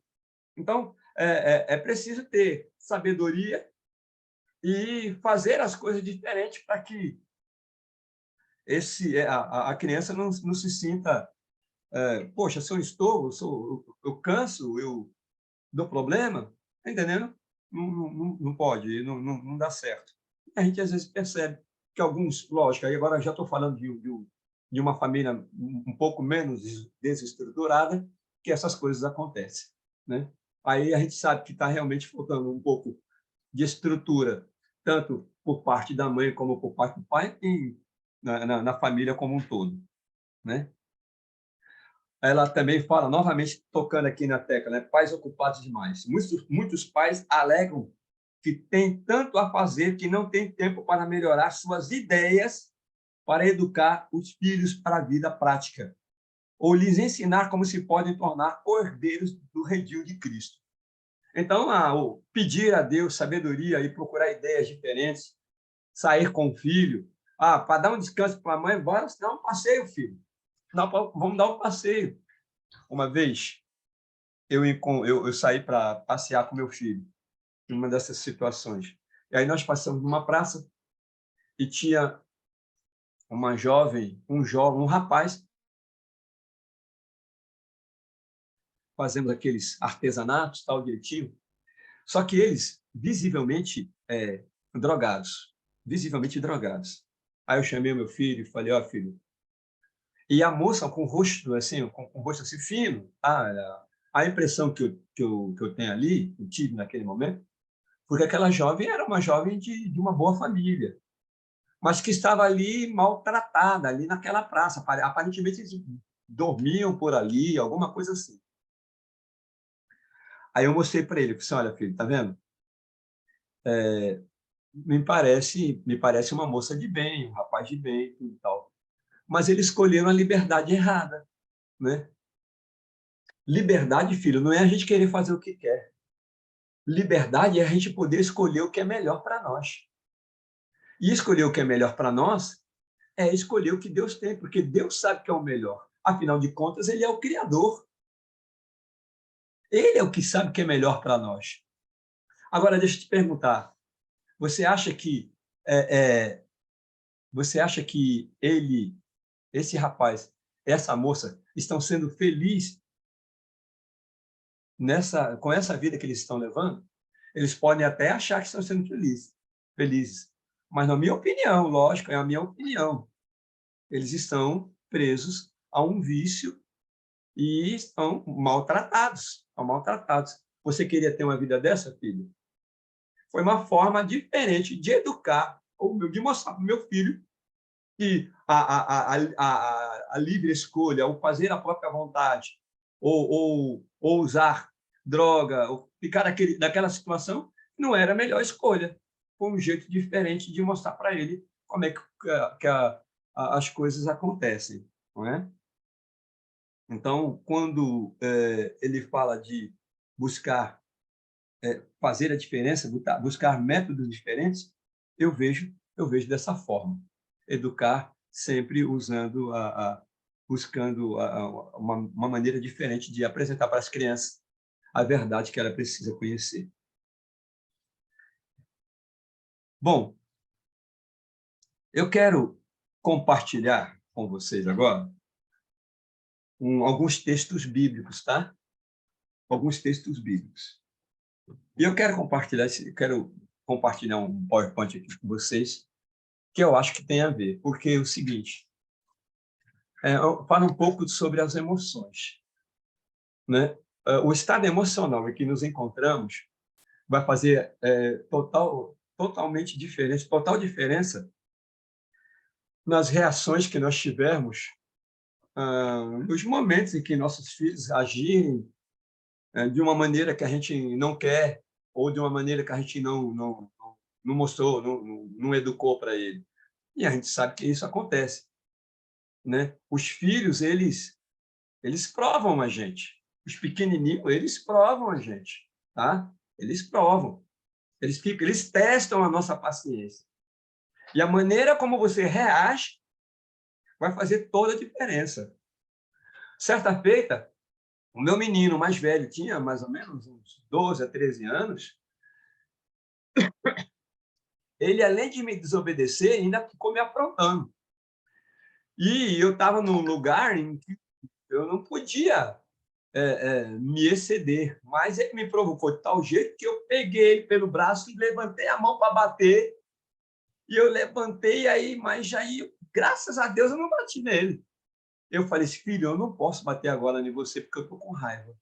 Então, é preciso ter sabedoria e fazer as coisas diferentes para que a criança não se sinta, poxa, se eu estou, eu canso, eu dou problema, tá entendendo? Não pode, não dá certo. A gente às vezes percebe que alguns, lógico, aí agora já estou falando de uma família um pouco menos desestruturada, que essas coisas acontecem, né? Aí a gente sabe que está realmente faltando um pouco de estrutura, tanto por parte da mãe como por parte do pai, e na família como um todo, né? Ela também fala, novamente, tocando aqui na tecla, né? Pais ocupados demais. Muitos pais alegam que têm tanto a fazer que não têm tempo para melhorar suas ideias para educar os filhos para a vida prática, ou lhes ensinar como se podem tornar cordeiros do redil de Cristo. Então, pedir a Deus sabedoria e procurar ideias diferentes, sair com o filho, para dar um descanso para a mãe, bora dar um passeio, filho. Não, vamos dar um passeio. Uma vez, eu saí para passear com meu filho, em uma dessas situações. E aí nós passamos numa praça e tinha uma jovem, um rapaz, fazendo aqueles artesanatos, tal, direitinho. Só que eles, visivelmente, drogados. Visivelmente drogados. Aí eu chamei meu filho e falei, ó, filho. E a moça com o rosto assim, com o rosto assim fino, a impressão que eu tenho ali, eu tive naquele momento, porque aquela jovem era uma jovem de uma boa família, mas que estava ali maltratada, ali naquela praça. Aparentemente, eles dormiam por ali, alguma coisa assim. Aí eu mostrei para ele, falei assim, olha, filho, tá vendo? Me parece uma moça de bem, um rapaz de bem, tudo e tal. Mas eles escolheram a liberdade errada, né? Liberdade, filho, não é a gente querer fazer o que quer. Liberdade é a gente poder escolher o que é melhor para nós. E escolher o que é melhor para nós é escolher o que Deus tem, porque Deus sabe que é o melhor. Afinal de contas, Ele é o Criador. Ele é o que sabe o que é melhor para nós. Agora, deixa eu te perguntar, você acha que é, é, você acha que esse rapaz, essa moça, estão sendo felizes com essa vida que eles estão levando? Eles podem até achar que estão sendo felizes. Mas, na minha opinião, lógico, é a minha opinião, eles estão presos a um vício e estão maltratados. Estão maltratados. Você queria ter uma vida dessa, filho? Foi uma forma diferente de educar, ou de mostrar para o meu filho que a livre escolha, ou fazer a própria vontade, ou usar droga, ou ficar naquela situação, não era a melhor escolha. Foi um jeito diferente de mostrar para ele como é que as coisas acontecem, não é? Então, quando ele fala de buscar fazer a diferença, buscar métodos diferentes, eu vejo dessa forma. Educar sempre buscando uma maneira diferente de apresentar para as crianças a verdade que ela precisa conhecer. Bom, eu quero compartilhar com vocês agora alguns textos bíblicos, tá? Alguns textos bíblicos. E eu quero compartilhar um PowerPoint aqui com vocês, que eu acho que tem a ver, porque é o seguinte, fala um pouco sobre as emoções, né? O estado emocional em que nos encontramos vai fazer totalmente diferente, total diferença nas reações que nós tivermos nos momentos em que nossos filhos agirem de uma maneira que a gente não quer ou de uma maneira que a gente não não mostrou, não educou para ele. E a gente sabe que isso acontece, né? Os filhos, eles provam a gente. Os pequenininhos, eles provam a gente, tá? Eles provam. Eles testam a nossa paciência. E a maneira como você reage vai fazer toda a diferença. Certa feita, o meu menino mais velho tinha mais ou menos uns 12 a 13 anos. Ele, além de me desobedecer, ainda ficou me aprontando. E eu estava num lugar em que eu não podia me exceder, mas ele me provocou de tal jeito que eu peguei ele pelo braço e levantei a mão para bater. E eu levantei aí, mas aí, graças a Deus, eu não bati nele. Eu falei assim, filho, eu não posso bater agora em você porque eu estou com raiva.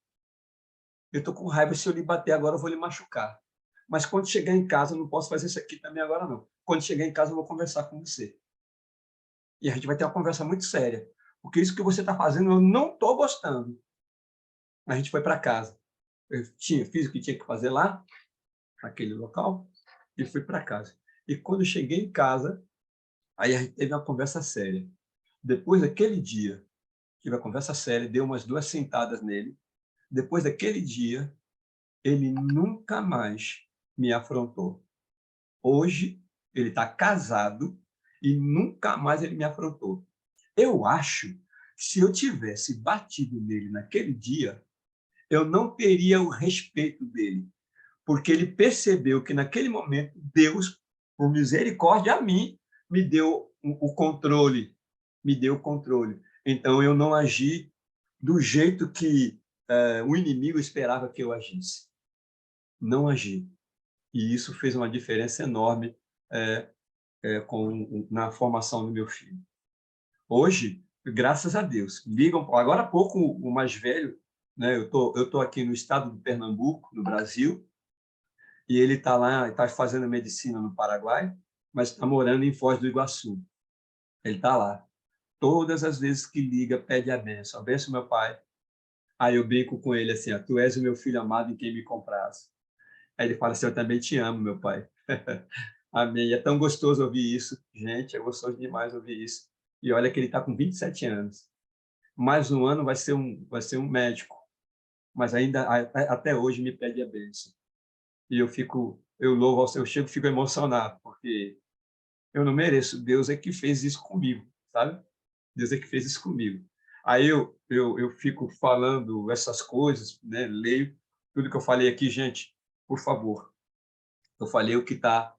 Eu estou com raiva, se eu lhe bater agora, eu vou lhe machucar. Mas quando chegar em casa, eu não posso fazer isso aqui também agora, não. Quando chegar em casa, eu vou conversar com você. E a gente vai ter uma conversa muito séria. Porque isso que você está fazendo, eu não estou gostando. A gente foi para casa. Eu fiz o que tinha que fazer lá, naquele local, e fui para casa. E quando eu cheguei em casa, aí a gente teve uma conversa séria. Depois daquele dia, tive a conversa séria, dei umas 2 sentadas nele. Depois daquele dia, ele nunca mais me afrontou. Hoje, ele está casado e nunca mais ele me afrontou. Eu acho que se eu tivesse batido nele naquele dia, eu não teria o respeito dele, porque ele percebeu que naquele momento Deus, por misericórdia a mim, me deu o controle, me deu o controle. Então eu não agi do jeito que o inimigo esperava que eu agisse. Não agi. E isso fez uma diferença enorme na formação do meu filho. Hoje, graças a Deus, ligam. Agora há pouco, o mais velho, né? Eu tô aqui no estado de Pernambuco, no Brasil, e ele está lá, está fazendo medicina no Paraguai, mas está morando em Foz do Iguaçu. Ele está lá. Todas as vezes que liga, pede a benção. A benção, meu pai. Aí eu brinco com ele assim, tu és o meu filho amado em quem me compraste. Aí ele fala assim, eu também te amo, meu pai. Amém. É tão gostoso ouvir isso. Gente, é gostoso demais ouvir isso. E olha que ele está com 27 anos. Mais um ano vai ser um médico. Mas ainda, até hoje, me pede a bênção. E eu louvo ao Senhor, eu chego, fico emocionado, porque eu não mereço. Deus é que fez isso comigo, sabe? Deus é que fez isso comigo. Aí eu fico falando essas coisas, né? Leio tudo que eu falei aqui, gente, por favor. Eu falei o que está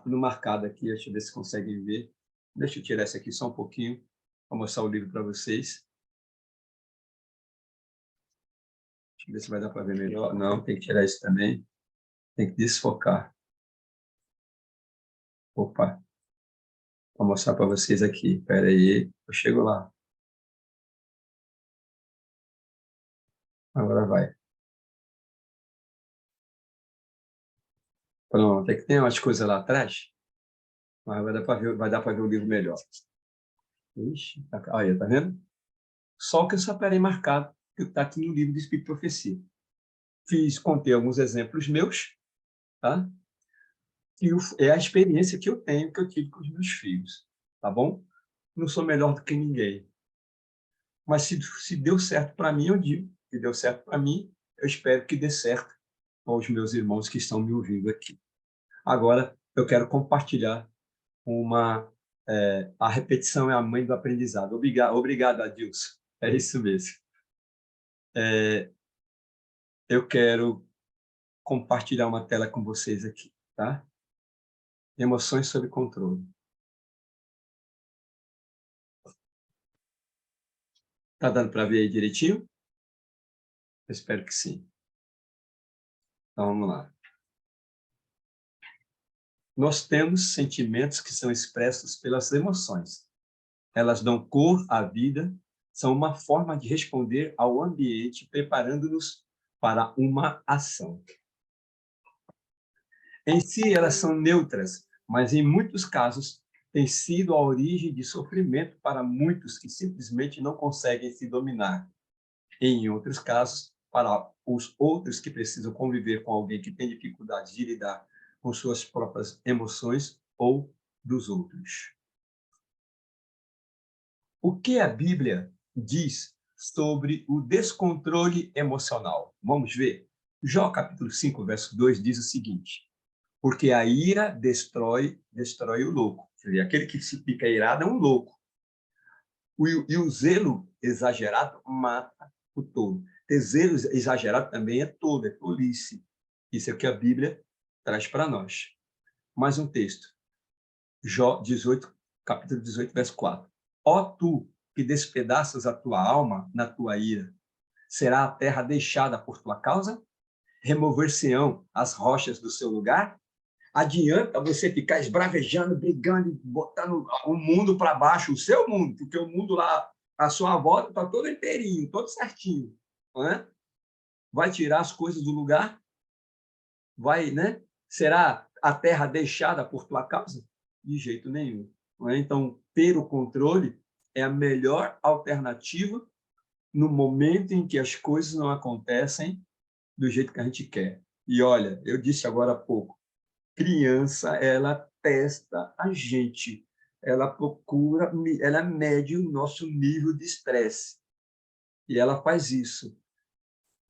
tudo marcado aqui, deixa eu ver se conseguem ver. Deixa eu tirar esse aqui só um pouquinho, para mostrar o livro para vocês. Deixa eu ver se vai dar para ver melhor. Não, tem que tirar isso também. Tem que desfocar. Opa, vou mostrar para vocês aqui. Espera aí, eu chego lá. Agora vai. Pronto, é que tem umas coisas lá atrás, mas vai dar para ver o livro melhor. Ixi, olha, tá vendo? Só que eu separei marcado, que está aqui no livro do Espírito e Profecia. Contei alguns exemplos meus, tá? Que é a experiência que eu tenho, que eu tive com os meus filhos, tá bom? Não sou melhor do que ninguém. Mas se deu certo para mim, eu digo que deu certo para mim, eu espero que dê certo com os meus irmãos que estão me ouvindo aqui. Agora, eu quero compartilhar a repetição é a mãe do aprendizado. Obrigado, Adilson. É isso mesmo. Eu quero compartilhar uma tela com vocês aqui, tá? Emoções sob controle. Tá dando para ver aí direitinho? Eu espero que sim. Então, vamos lá. Nós temos sentimentos que são expressos pelas emoções. Elas dão cor à vida, são uma forma de responder ao ambiente, preparando-nos para uma ação. Em si, elas são neutras, mas em muitos casos têm sido a origem de sofrimento para muitos que simplesmente não conseguem se dominar. Em outros casos, para os outros que precisam conviver com alguém que tem dificuldade de lidar com suas próprias emoções ou dos outros. O que a Bíblia diz sobre o descontrole emocional? Vamos ver. Jó capítulo 5, verso 2 diz o seguinte: porque a ira destrói o louco. Quer dizer, aquele que se fica irado é um louco. E o zelo exagerado mata o tolo. Ter zelo exagerado também é tolo, é tolice. Isso é o que a Bíblia traz para nós. Mais um texto. Jó 18, capítulo 18, verso 4. Ó tu, que despedaças a tua alma na tua ira, será a terra deixada por tua causa? Remover-se-ão as rochas do seu lugar? Adianta você ficar esbravejando, brigando, botando o mundo para baixo, o seu mundo, porque o mundo lá, à sua volta, está todo inteirinho, todo certinho. Não é? Vai tirar as coisas do lugar? Vai, né? Será a terra deixada por tua causa? De jeito nenhum. Não é? Então, ter o controle é a melhor alternativa no momento em que as coisas não acontecem do jeito que a gente quer. E olha, eu disse agora há pouco, criança, ela testa a gente, ela procura, ela mede o nosso nível de estresse. E ela faz isso.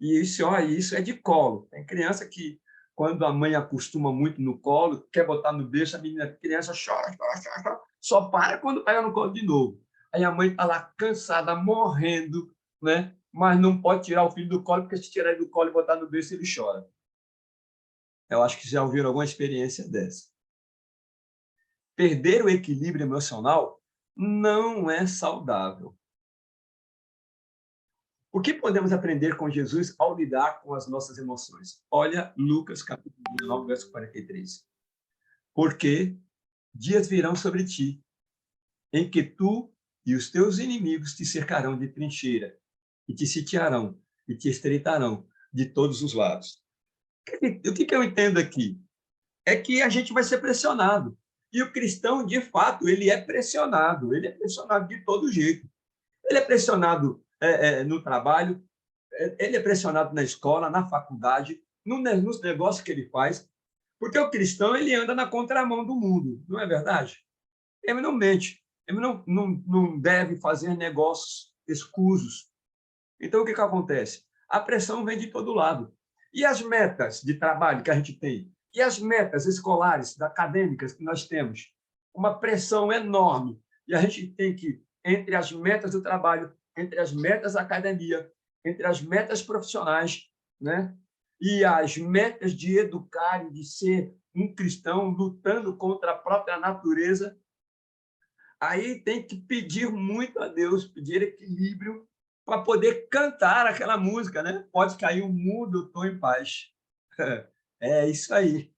E isso é de colo. Tem criança que, quando a mãe acostuma muito no colo, quer botar no berço, a criança chora, chora, chora, chora, só para quando pega no colo de novo. Aí a mãe está lá cansada, morrendo, né? Mas não pode tirar o filho do colo, porque se tirar ele do colo e botar no berço, ele chora. Eu acho que já ouviram alguma experiência dessa. Perder o equilíbrio emocional não é saudável. O que podemos aprender com Jesus ao lidar com as nossas emoções? Olha Lucas, capítulo 19, verso 43. Porque dias virão sobre ti, em que tu e os teus inimigos te cercarão de trincheira, e te sitiarão, e te estreitarão de todos os lados. O que eu entendo aqui? É que a gente vai ser pressionado. E o cristão, de fato, ele é pressionado de todo jeito. Ele é pressionado no trabalho, ele é pressionado na escola, na faculdade, nos negócios que ele faz, porque o cristão ele anda na contramão do mundo, não é verdade? Ele não mente, ele não deve fazer negócios escusos. Então, o que acontece? A pressão vem de todo lado. E as metas de trabalho que a gente tem? E as metas escolares, acadêmicas que nós temos? Uma pressão enorme. E a gente tem que, entre as metas do trabalho, entre as metas da academia, entre as metas profissionais, né? E as metas de educar e de ser um cristão lutando contra a própria natureza, aí tem que pedir muito a Deus, pedir equilíbrio para poder cantar aquela música, né? Pode cair o mundo, eu estou em paz. É isso aí.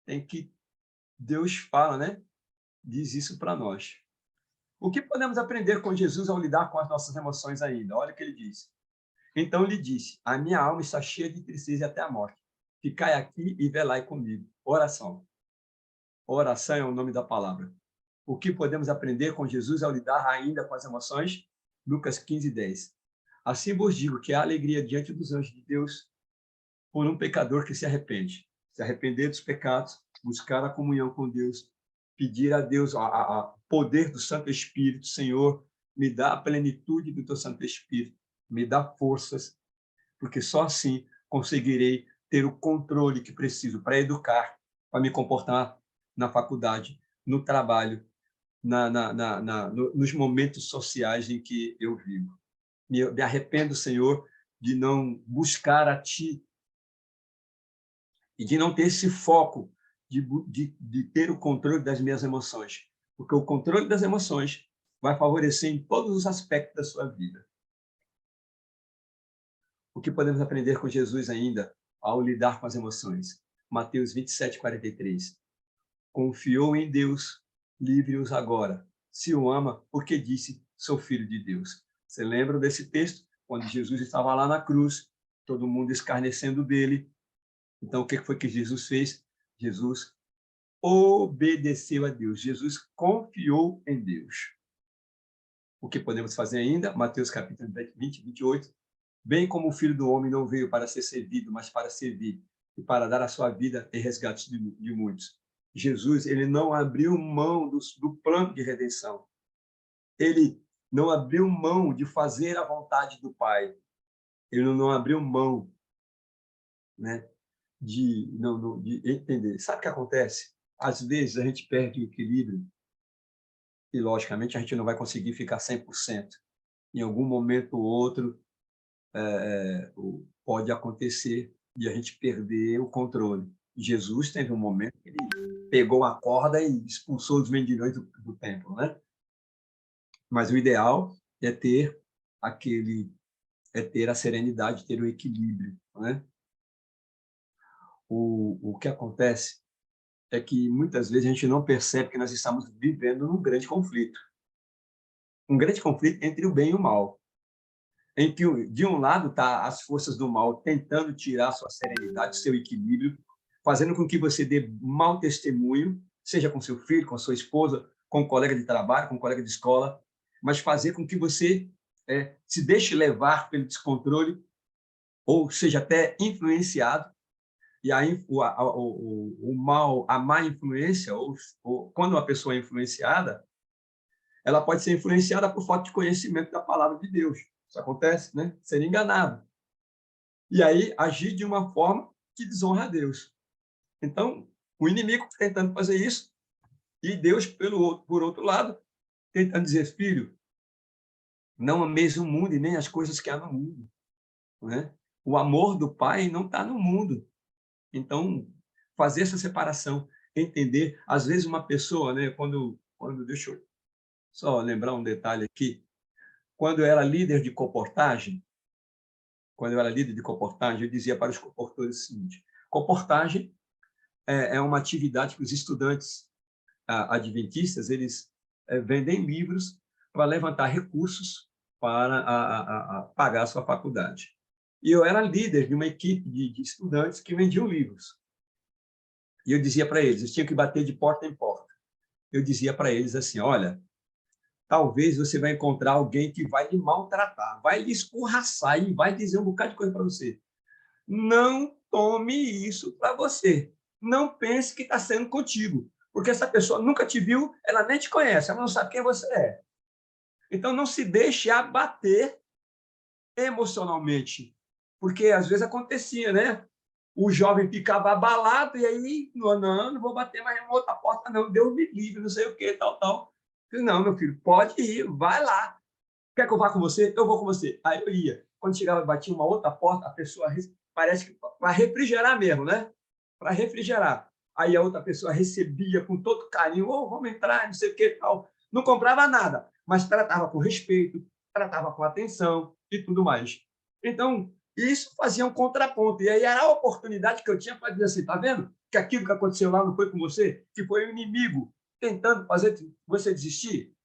Tem que Deus fala, né? Diz isso para nós. O que podemos aprender com Jesus ao lidar com as nossas emoções ainda? Olha o que ele diz. Então lhe disse: a minha alma está cheia de tristeza até a morte. Ficai aqui e velai comigo. Oração. Oração é o nome da palavra. O que podemos aprender com Jesus ao lidar ainda com as emoções? Lucas 15, 10. Assim vos digo que há alegria diante dos anjos de Deus por um pecador que se arrepende. Se arrepender dos pecados, buscar a comunhão com Deus, pedir a Deus o poder do Santo Espírito. Senhor, me dá a plenitude do teu Santo Espírito, me dá forças, porque só assim conseguirei ter o controle que preciso para educar, para me comportar na faculdade, no trabalho, nos momentos sociais em que eu vivo. Me arrependo, Senhor, de não buscar a Ti e de não ter esse foco de ter o controle das minhas emoções, porque o controle das emoções vai favorecer em todos os aspectos da sua vida. O que podemos aprender com Jesus ainda ao lidar com as emoções? Mateus 27, 43. Confiou em Deus, livre-os agora. Se o ama, porque disse, sou filho de Deus. Você lembra desse texto? Quando Jesus estava lá na cruz, todo mundo escarnecendo dele. Então, o que foi que Jesus fez? Jesus obedeceu a Deus. Jesus confiou em Deus. O que podemos fazer ainda? Mateus capítulo 20, 28. Bem como o Filho do Homem não veio para ser servido, mas para servir e para dar a sua vida em resgate de muitos. Jesus, ele não abriu mão do plano de redenção. Ele não abriu mão de fazer a vontade do Pai. Ele não abriu mão, né, de entender. Sabe o que acontece? Às vezes a gente perde o equilíbrio e, logicamente, a gente não vai conseguir ficar 100%. Em algum momento ou outro, pode acontecer de a gente perder o controle. Jesus teve um momento que ele pegou a corda e expulsou os vendilhões do templo, né? Mas o ideal é ter a serenidade, ter o equilíbrio, né? O que acontece é que muitas vezes a gente não percebe que nós estamos vivendo num grande conflito. Um grande conflito entre o bem e o mal, em que, de um lado, está as forças do mal tentando tirar sua serenidade, seu equilíbrio, fazendo com que você dê mau testemunho, seja com seu filho, com sua esposa, com um colega de trabalho, com um colega de escola, mas fazer com que você se deixe levar pelo descontrole, ou seja até influenciado, e o mal, a má influência, ou quando uma pessoa é influenciada, ela pode ser influenciada por falta de conhecimento da palavra de Deus. Isso acontece, né? Ser enganado. E aí agir de uma forma que desonra a Deus. Então, o inimigo tentando fazer isso, e Deus, por outro lado, tentando dizer, filho, não ameis o mundo e nem as coisas que há no mundo. Né? O amor do Pai não está no mundo. Então, fazer essa separação, entender, às vezes uma pessoa, né, deixa eu só lembrar um detalhe aqui, quando eu era líder de comportagem, eu dizia para os comportores o seguinte: comportagem é uma atividade que os estudantes adventistas eles vendem livros para levantar recursos para pagar a sua faculdade. E eu era líder de uma equipe de estudantes que vendiam livros. E eu dizia para eles, tinham que bater de porta em porta. Eu dizia para eles assim, olha, talvez você vai encontrar alguém que vai lhe maltratar, vai lhe escorraçar e vai dizer um bocado de coisa para você. Não tome isso para você. Não pense que está sendo contigo, porque essa pessoa nunca te viu, ela nem te conhece, ela não sabe quem você é. Então, não se deixe abater emocionalmente, porque às vezes acontecia, né? O jovem ficava abalado e aí, não vou bater mais em outra porta, não, Deus me livre, não sei o que, tal. Eu disse, não, meu filho, pode ir, vai lá. Quer que eu vá com você? Eu vou com você. Aí eu ia. Quando chegava e batia uma outra porta, a pessoa parece que para refrigerar mesmo, né? Para refrigerar. Aí a outra pessoa recebia com todo carinho, vamos entrar, não sei o que, tal. Não comprava nada, mas tratava com respeito, tratava com atenção e tudo mais. Então, isso fazia um contraponto. E aí era a oportunidade que eu tinha para dizer assim, tá vendo? Que aquilo que aconteceu lá não foi com você, que foi o inimigo tentando fazer você desistir.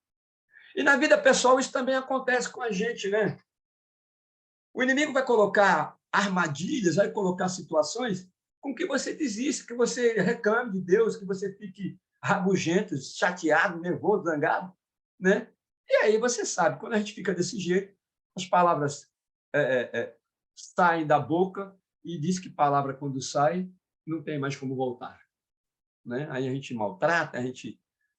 E na vida pessoal isso também acontece com a gente, né? O inimigo vai colocar armadilhas, vai colocar situações com que você desista, que você reclame de Deus, que você fique rabugento, chateado, nervoso, zangado, né? E aí você sabe, quando a gente fica desse jeito, as palavras saem da boca e diz que palavra quando sai não tem mais como voltar, né? Aí a gente maltrata,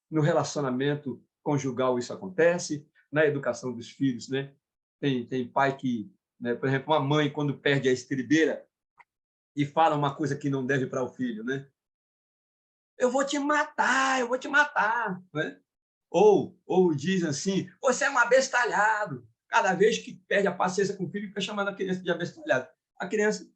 no relacionamento conjugal isso acontece, na educação dos filhos, né? Tem pai que, né, por exemplo, uma mãe quando perde a estribeira e fala uma coisa que não deve para o filho, né? Eu vou te matar, né? Ou diz assim, você é um abestalhado. Cada vez que perde a paciência com o filho, fica chamando a criança de abestalhado. A criança,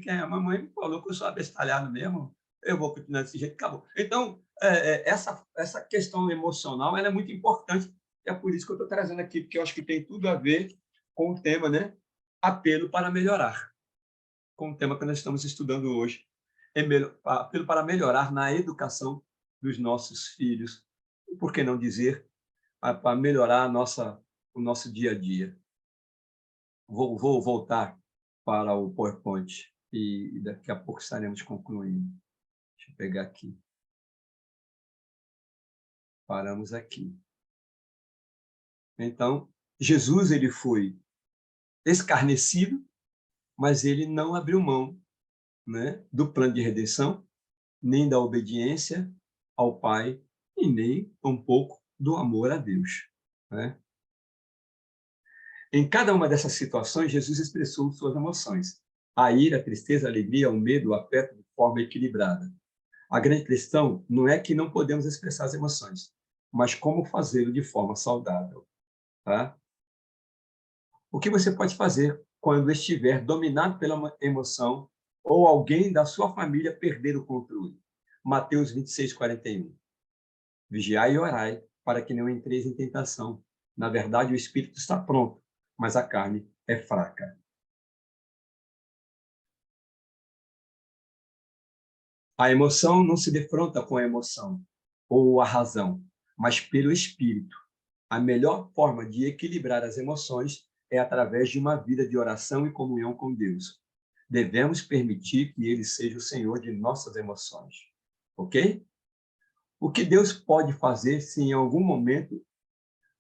a mamãe me falou que eu sou abestalhado mesmo, eu vou continuar desse jeito, acabou. Então, essa questão emocional ela é muito importante, e é por isso que eu estou trazendo aqui, porque eu acho que tem tudo a ver com o tema, né? Apelo para melhorar, com o tema que nós estamos estudando hoje. Apelo para melhorar na educação dos nossos filhos. Por que não dizer, para melhorar o nosso dia a dia? Vou voltar para o PowerPoint e daqui a pouco estaremos concluindo. Deixa eu pegar aqui. Paramos aqui. Então, Jesus ele foi escarnecido, mas ele não abriu mão né, do plano de redenção, nem da obediência ao Pai, e nem um pouco do amor a Deus, né? Em cada uma dessas situações, Jesus expressou suas emoções. A ira, a tristeza, a alegria, o medo, o afeto de forma equilibrada. A grande questão não é que não podemos expressar as emoções, mas como fazê-lo de forma saudável, tá? O que você pode fazer quando estiver dominado pela emoção ou alguém da sua família perder o controle? Mateus 26:41. Vigiai e orai, para que não entreis em tentação. Na verdade, o espírito está pronto, mas a carne é fraca. A emoção não se defronta com a emoção ou a razão, mas pelo espírito. A melhor forma de equilibrar as emoções é através de uma vida de oração e comunhão com Deus. Devemos permitir que Ele seja o Senhor de nossas emoções. Ok? O que Deus pode fazer se em algum momento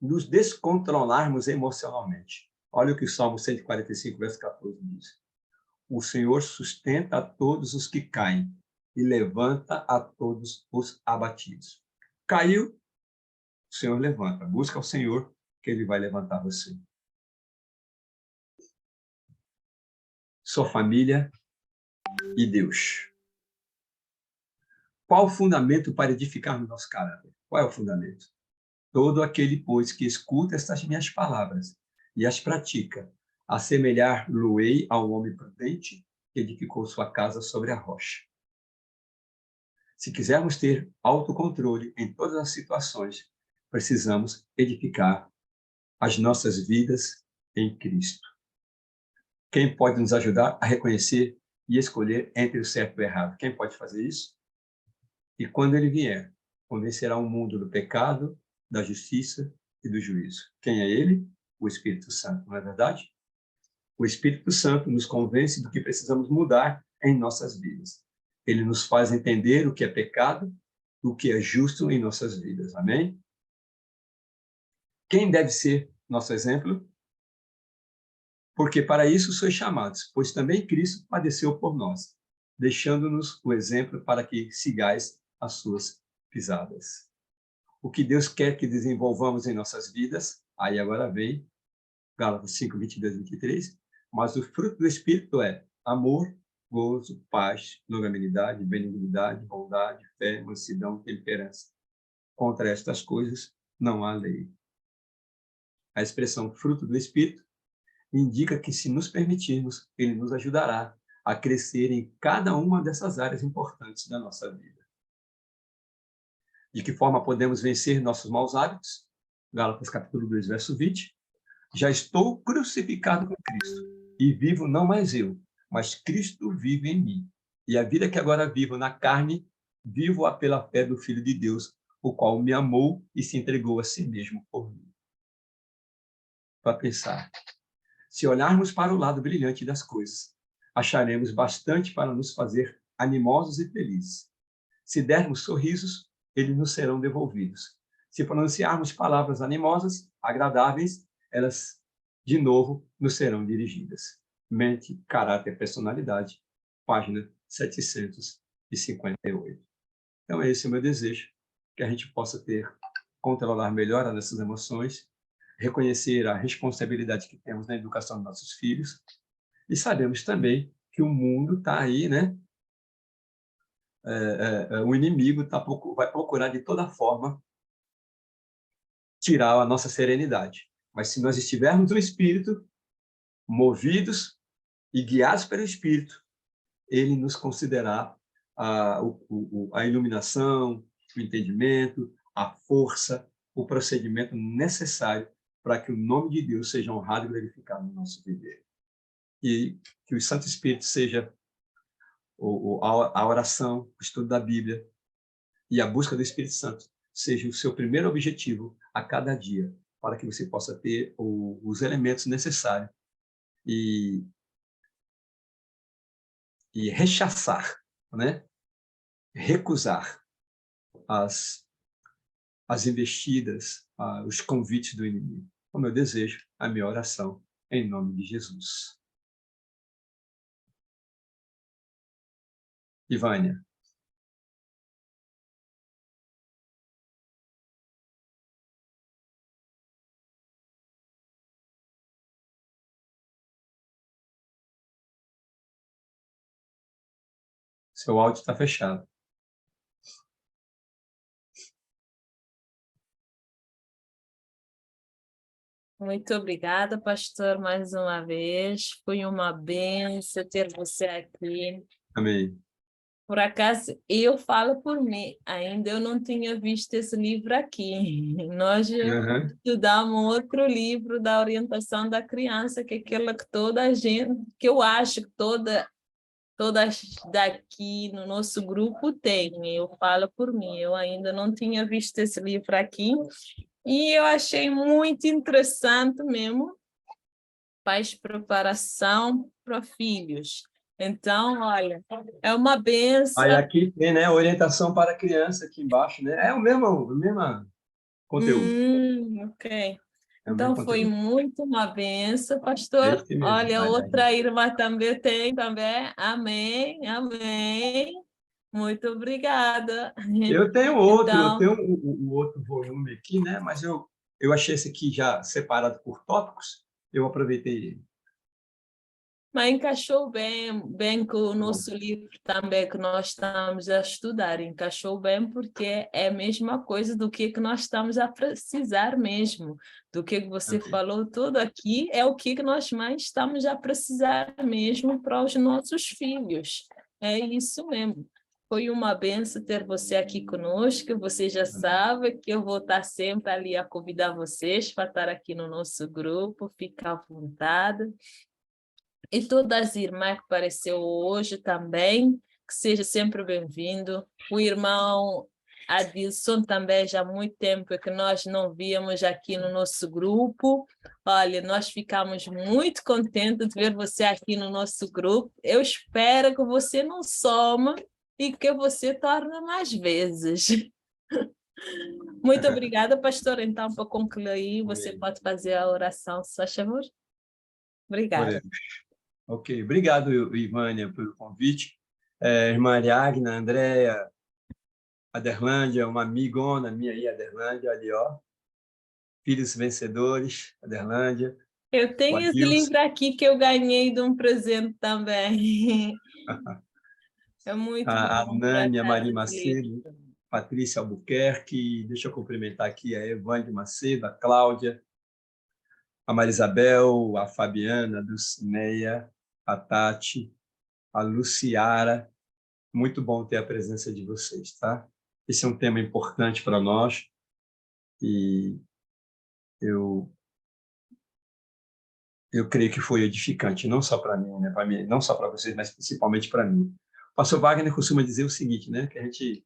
nos descontrolarmos emocionalmente? Olha o que o Salmo 145, verso 14 diz. O Senhor sustenta a todos os que caem e levanta a todos os abatidos. Caiu, o Senhor levanta. Busca o Senhor, que Ele vai levantar você. Sua família e Deus. Qual o fundamento para edificar o nosso caráter? Qual é o fundamento? Todo aquele, pois, que escuta estas minhas palavras e as pratica, assemelhar-lo-ei ao homem prudente que edificou sua casa sobre a rocha. Se quisermos ter autocontrole em todas as situações, precisamos edificar as nossas vidas em Cristo. Quem pode nos ajudar a reconhecer e escolher entre o certo e o errado? Quem pode fazer isso? E quando ele vier, convencerá o mundo do pecado, da justiça e do juízo. Quem é ele? O Espírito Santo, não é verdade? O Espírito Santo nos convence do que precisamos mudar em nossas vidas. Ele nos faz entender o que é pecado, o que é justo em nossas vidas. Amém? Quem deve ser nosso exemplo? Porque para isso sois chamados, pois também Cristo padeceu por nós, deixando-nos o exemplo para que sigais as suas pisadas. O que Deus quer que desenvolvamos em nossas vidas, aí agora vem Gálatas 5, 22 e 23, mas o fruto do Espírito é amor, gozo, paz, longanimidade, benignidade, bondade, fé, mansidão, temperança. Contra estas coisas não há lei. A expressão fruto do Espírito indica que, se nos permitirmos, ele nos ajudará a crescer em cada uma dessas áreas importantes da nossa vida. De que forma podemos vencer nossos maus hábitos? Gálatas capítulo 2, verso 20. Já estou crucificado com Cristo, e vivo não mais eu, mas Cristo vive em mim. E a vida que agora vivo na carne, vivo-a pela fé do Filho de Deus, o qual me amou e se entregou a si mesmo por mim. Para pensar. Se olharmos para o lado brilhante das coisas, acharemos bastante para nos fazer animosos e felizes. Se dermos sorrisos, eles nos serão devolvidos. Se pronunciarmos palavras animosas, agradáveis, elas, de novo, nos serão dirigidas. Mente, caráter, personalidade, página 758. Então, esse é o meu desejo, que a gente possa controlar melhor as nossas emoções, reconhecer a responsabilidade que temos na educação dos nossos filhos, e sabemos também que o mundo está aí, né? O inimigo vai procurar de toda forma tirar a nossa serenidade. Mas se nós estivermos no Espírito, movidos e guiados pelo Espírito, ele nos concederá a iluminação, o entendimento, a força, o procedimento necessário para que o nome de Deus seja honrado e glorificado no nosso viver. E que o Santo Espírito seja a oração, o estudo da Bíblia e a busca do Espírito Santo seja o seu primeiro objetivo a cada dia, para que você possa ter os elementos necessários e rechaçar, né? Recusar as investidas, os convites do inimigo. O meu desejo, a minha oração, em nome de Jesus. Ivânia. Seu áudio está fechado. Muito obrigada, pastor, mais uma vez. Foi uma bênção ter você aqui. Amém. Por acaso, eu falo por mim, ainda eu não tinha visto esse livro aqui. Nós Uhum. estudamos outro livro da orientação da criança, que é aquela que toda a gente, que eu acho que todas daqui no nosso grupo tem. Eu falo por mim, eu ainda não tinha visto esse livro aqui. E eu achei muito interessante mesmo, faz preparação para filhos. Então, olha, é uma Aí benção. aqui tem, né, orientação para criança aqui embaixo, né? É o mesmo conteúdo. Ok. É o mesmo Então, foi conteúdo. muito uma benção, É pastor. esse mesmo. Olha, Vai lá, outra irmão. irmã também tem, também. Amém, amém. Muito obrigada. Eu Então, tenho o outro volume aqui, né? Mas eu achei esse aqui já separado por tópicos. Eu aproveitei ele. mas encaixou bem com o Bom, nosso livro também que nós estamos a estudar. Encaixou bem porque é a mesma coisa do que nós estamos a precisar mesmo. Do que você amém. falou tudo aqui é o que nós mais estamos a precisar mesmo para os nossos filhos. É isso mesmo. Foi uma benção ter você aqui conosco. Você já Amém. sabe que eu vou estar sempre ali a convidar vocês para estar aqui no nosso grupo. Fica à vontade. E todas as irmãs que apareceu hoje também, que seja sempre bem-vindo. O irmão Adilson também já há muito tempo que nós não víamos aqui no nosso grupo. Olha, nós ficamos muito contentes de ver você aqui no nosso grupo. Eu espero que você não soma e que você torne mais vezes. Muito obrigada, pastor. Então, para concluir, você Amém. pode fazer a oração, se faz favor? Obrigada. Oremos. Ok. Obrigado, Ivânia, pelo convite. Irmã Ariagna, Andréia, Aderlândia, uma amigona minha aí, Aderlândia, ali, ó. Filhos vencedores, Aderlândia, Eu o tenho esse Adilson, livro aqui que eu ganhei de um presente também. É muito a bom, por Nânia, acaso, Maria esse livro. Macedo, Patrícia Albuquerque, deixa eu cumprimentar aqui a Evânia Macedo, a Cláudia, a Marisabel, a Fabiana, a Dulcineia, a Tati, a Luciara. Muito bom ter a presença de vocês, tá? Esse é um tema importante para nós e eu creio que foi edificante, não só para mim, né? Para mim, não só para vocês, mas principalmente para mim. O pastor Wagner costuma dizer o seguinte, né? Que a gente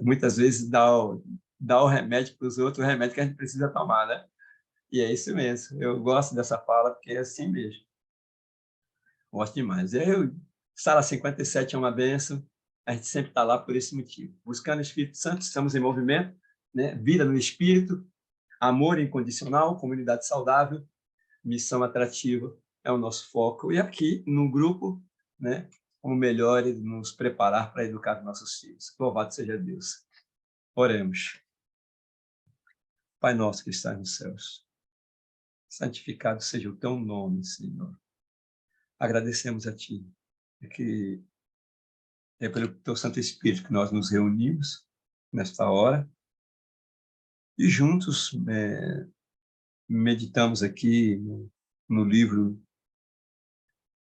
muitas vezes dá o remédio para os outros, o remédio que a gente precisa tomar, né? E é isso mesmo. Eu gosto dessa fala porque é assim mesmo. Gosto demais. Sala 57 é uma bênção. A gente sempre está lá por esse motivo. Buscando o Espírito Santo, estamos em movimento, né? Vida no Espírito, amor incondicional, comunidade saudável, missão atrativa é o nosso foco. E aqui, no grupo, né? Como melhores nos preparar para educar nossos filhos. Louvado seja Deus. Oremos. Pai nosso que estás nos céus, santificado seja o teu nome, Senhor. Agradecemos a Ti, que é pelo teu Santo Espírito que nós nos reunimos nesta hora e juntos meditamos aqui no livro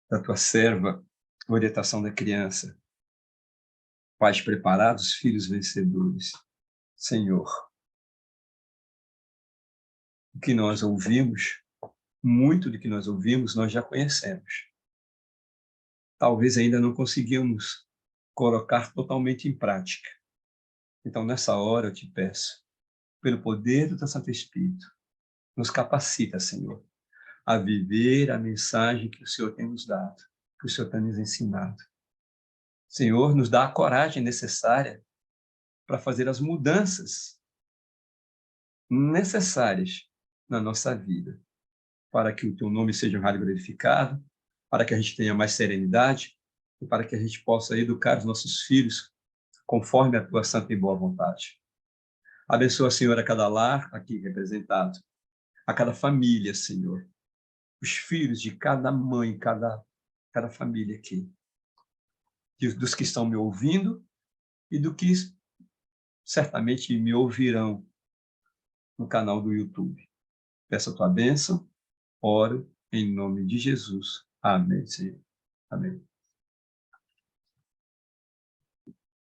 da tua serva, Orientação da Criança, Pais Preparados, Filhos Vencedores. Senhor, o que nós ouvimos, muito do que nós ouvimos, nós já conhecemos. Talvez ainda não conseguimos colocar totalmente em prática. Então, nessa hora, eu te peço, pelo poder do teu Santo Espírito, nos capacita, Senhor, a viver a mensagem que o Senhor tem nos dado, que o Senhor tem nos ensinado. Senhor, nos dá a coragem necessária para fazer as mudanças necessárias na nossa vida, para que o teu nome seja honrado e glorificado, para que a gente tenha mais serenidade, e para que a gente possa educar os nossos filhos conforme a tua santa e boa vontade. Abençoa, Senhor, a cada lar aqui representado, a cada família, Senhor, os filhos de cada mãe, cada família aqui, dos que estão me ouvindo e do que certamente me ouvirão no canal do YouTube. Peço a tua bênção, oro em nome de Jesus. Amém, Senhor. Amém.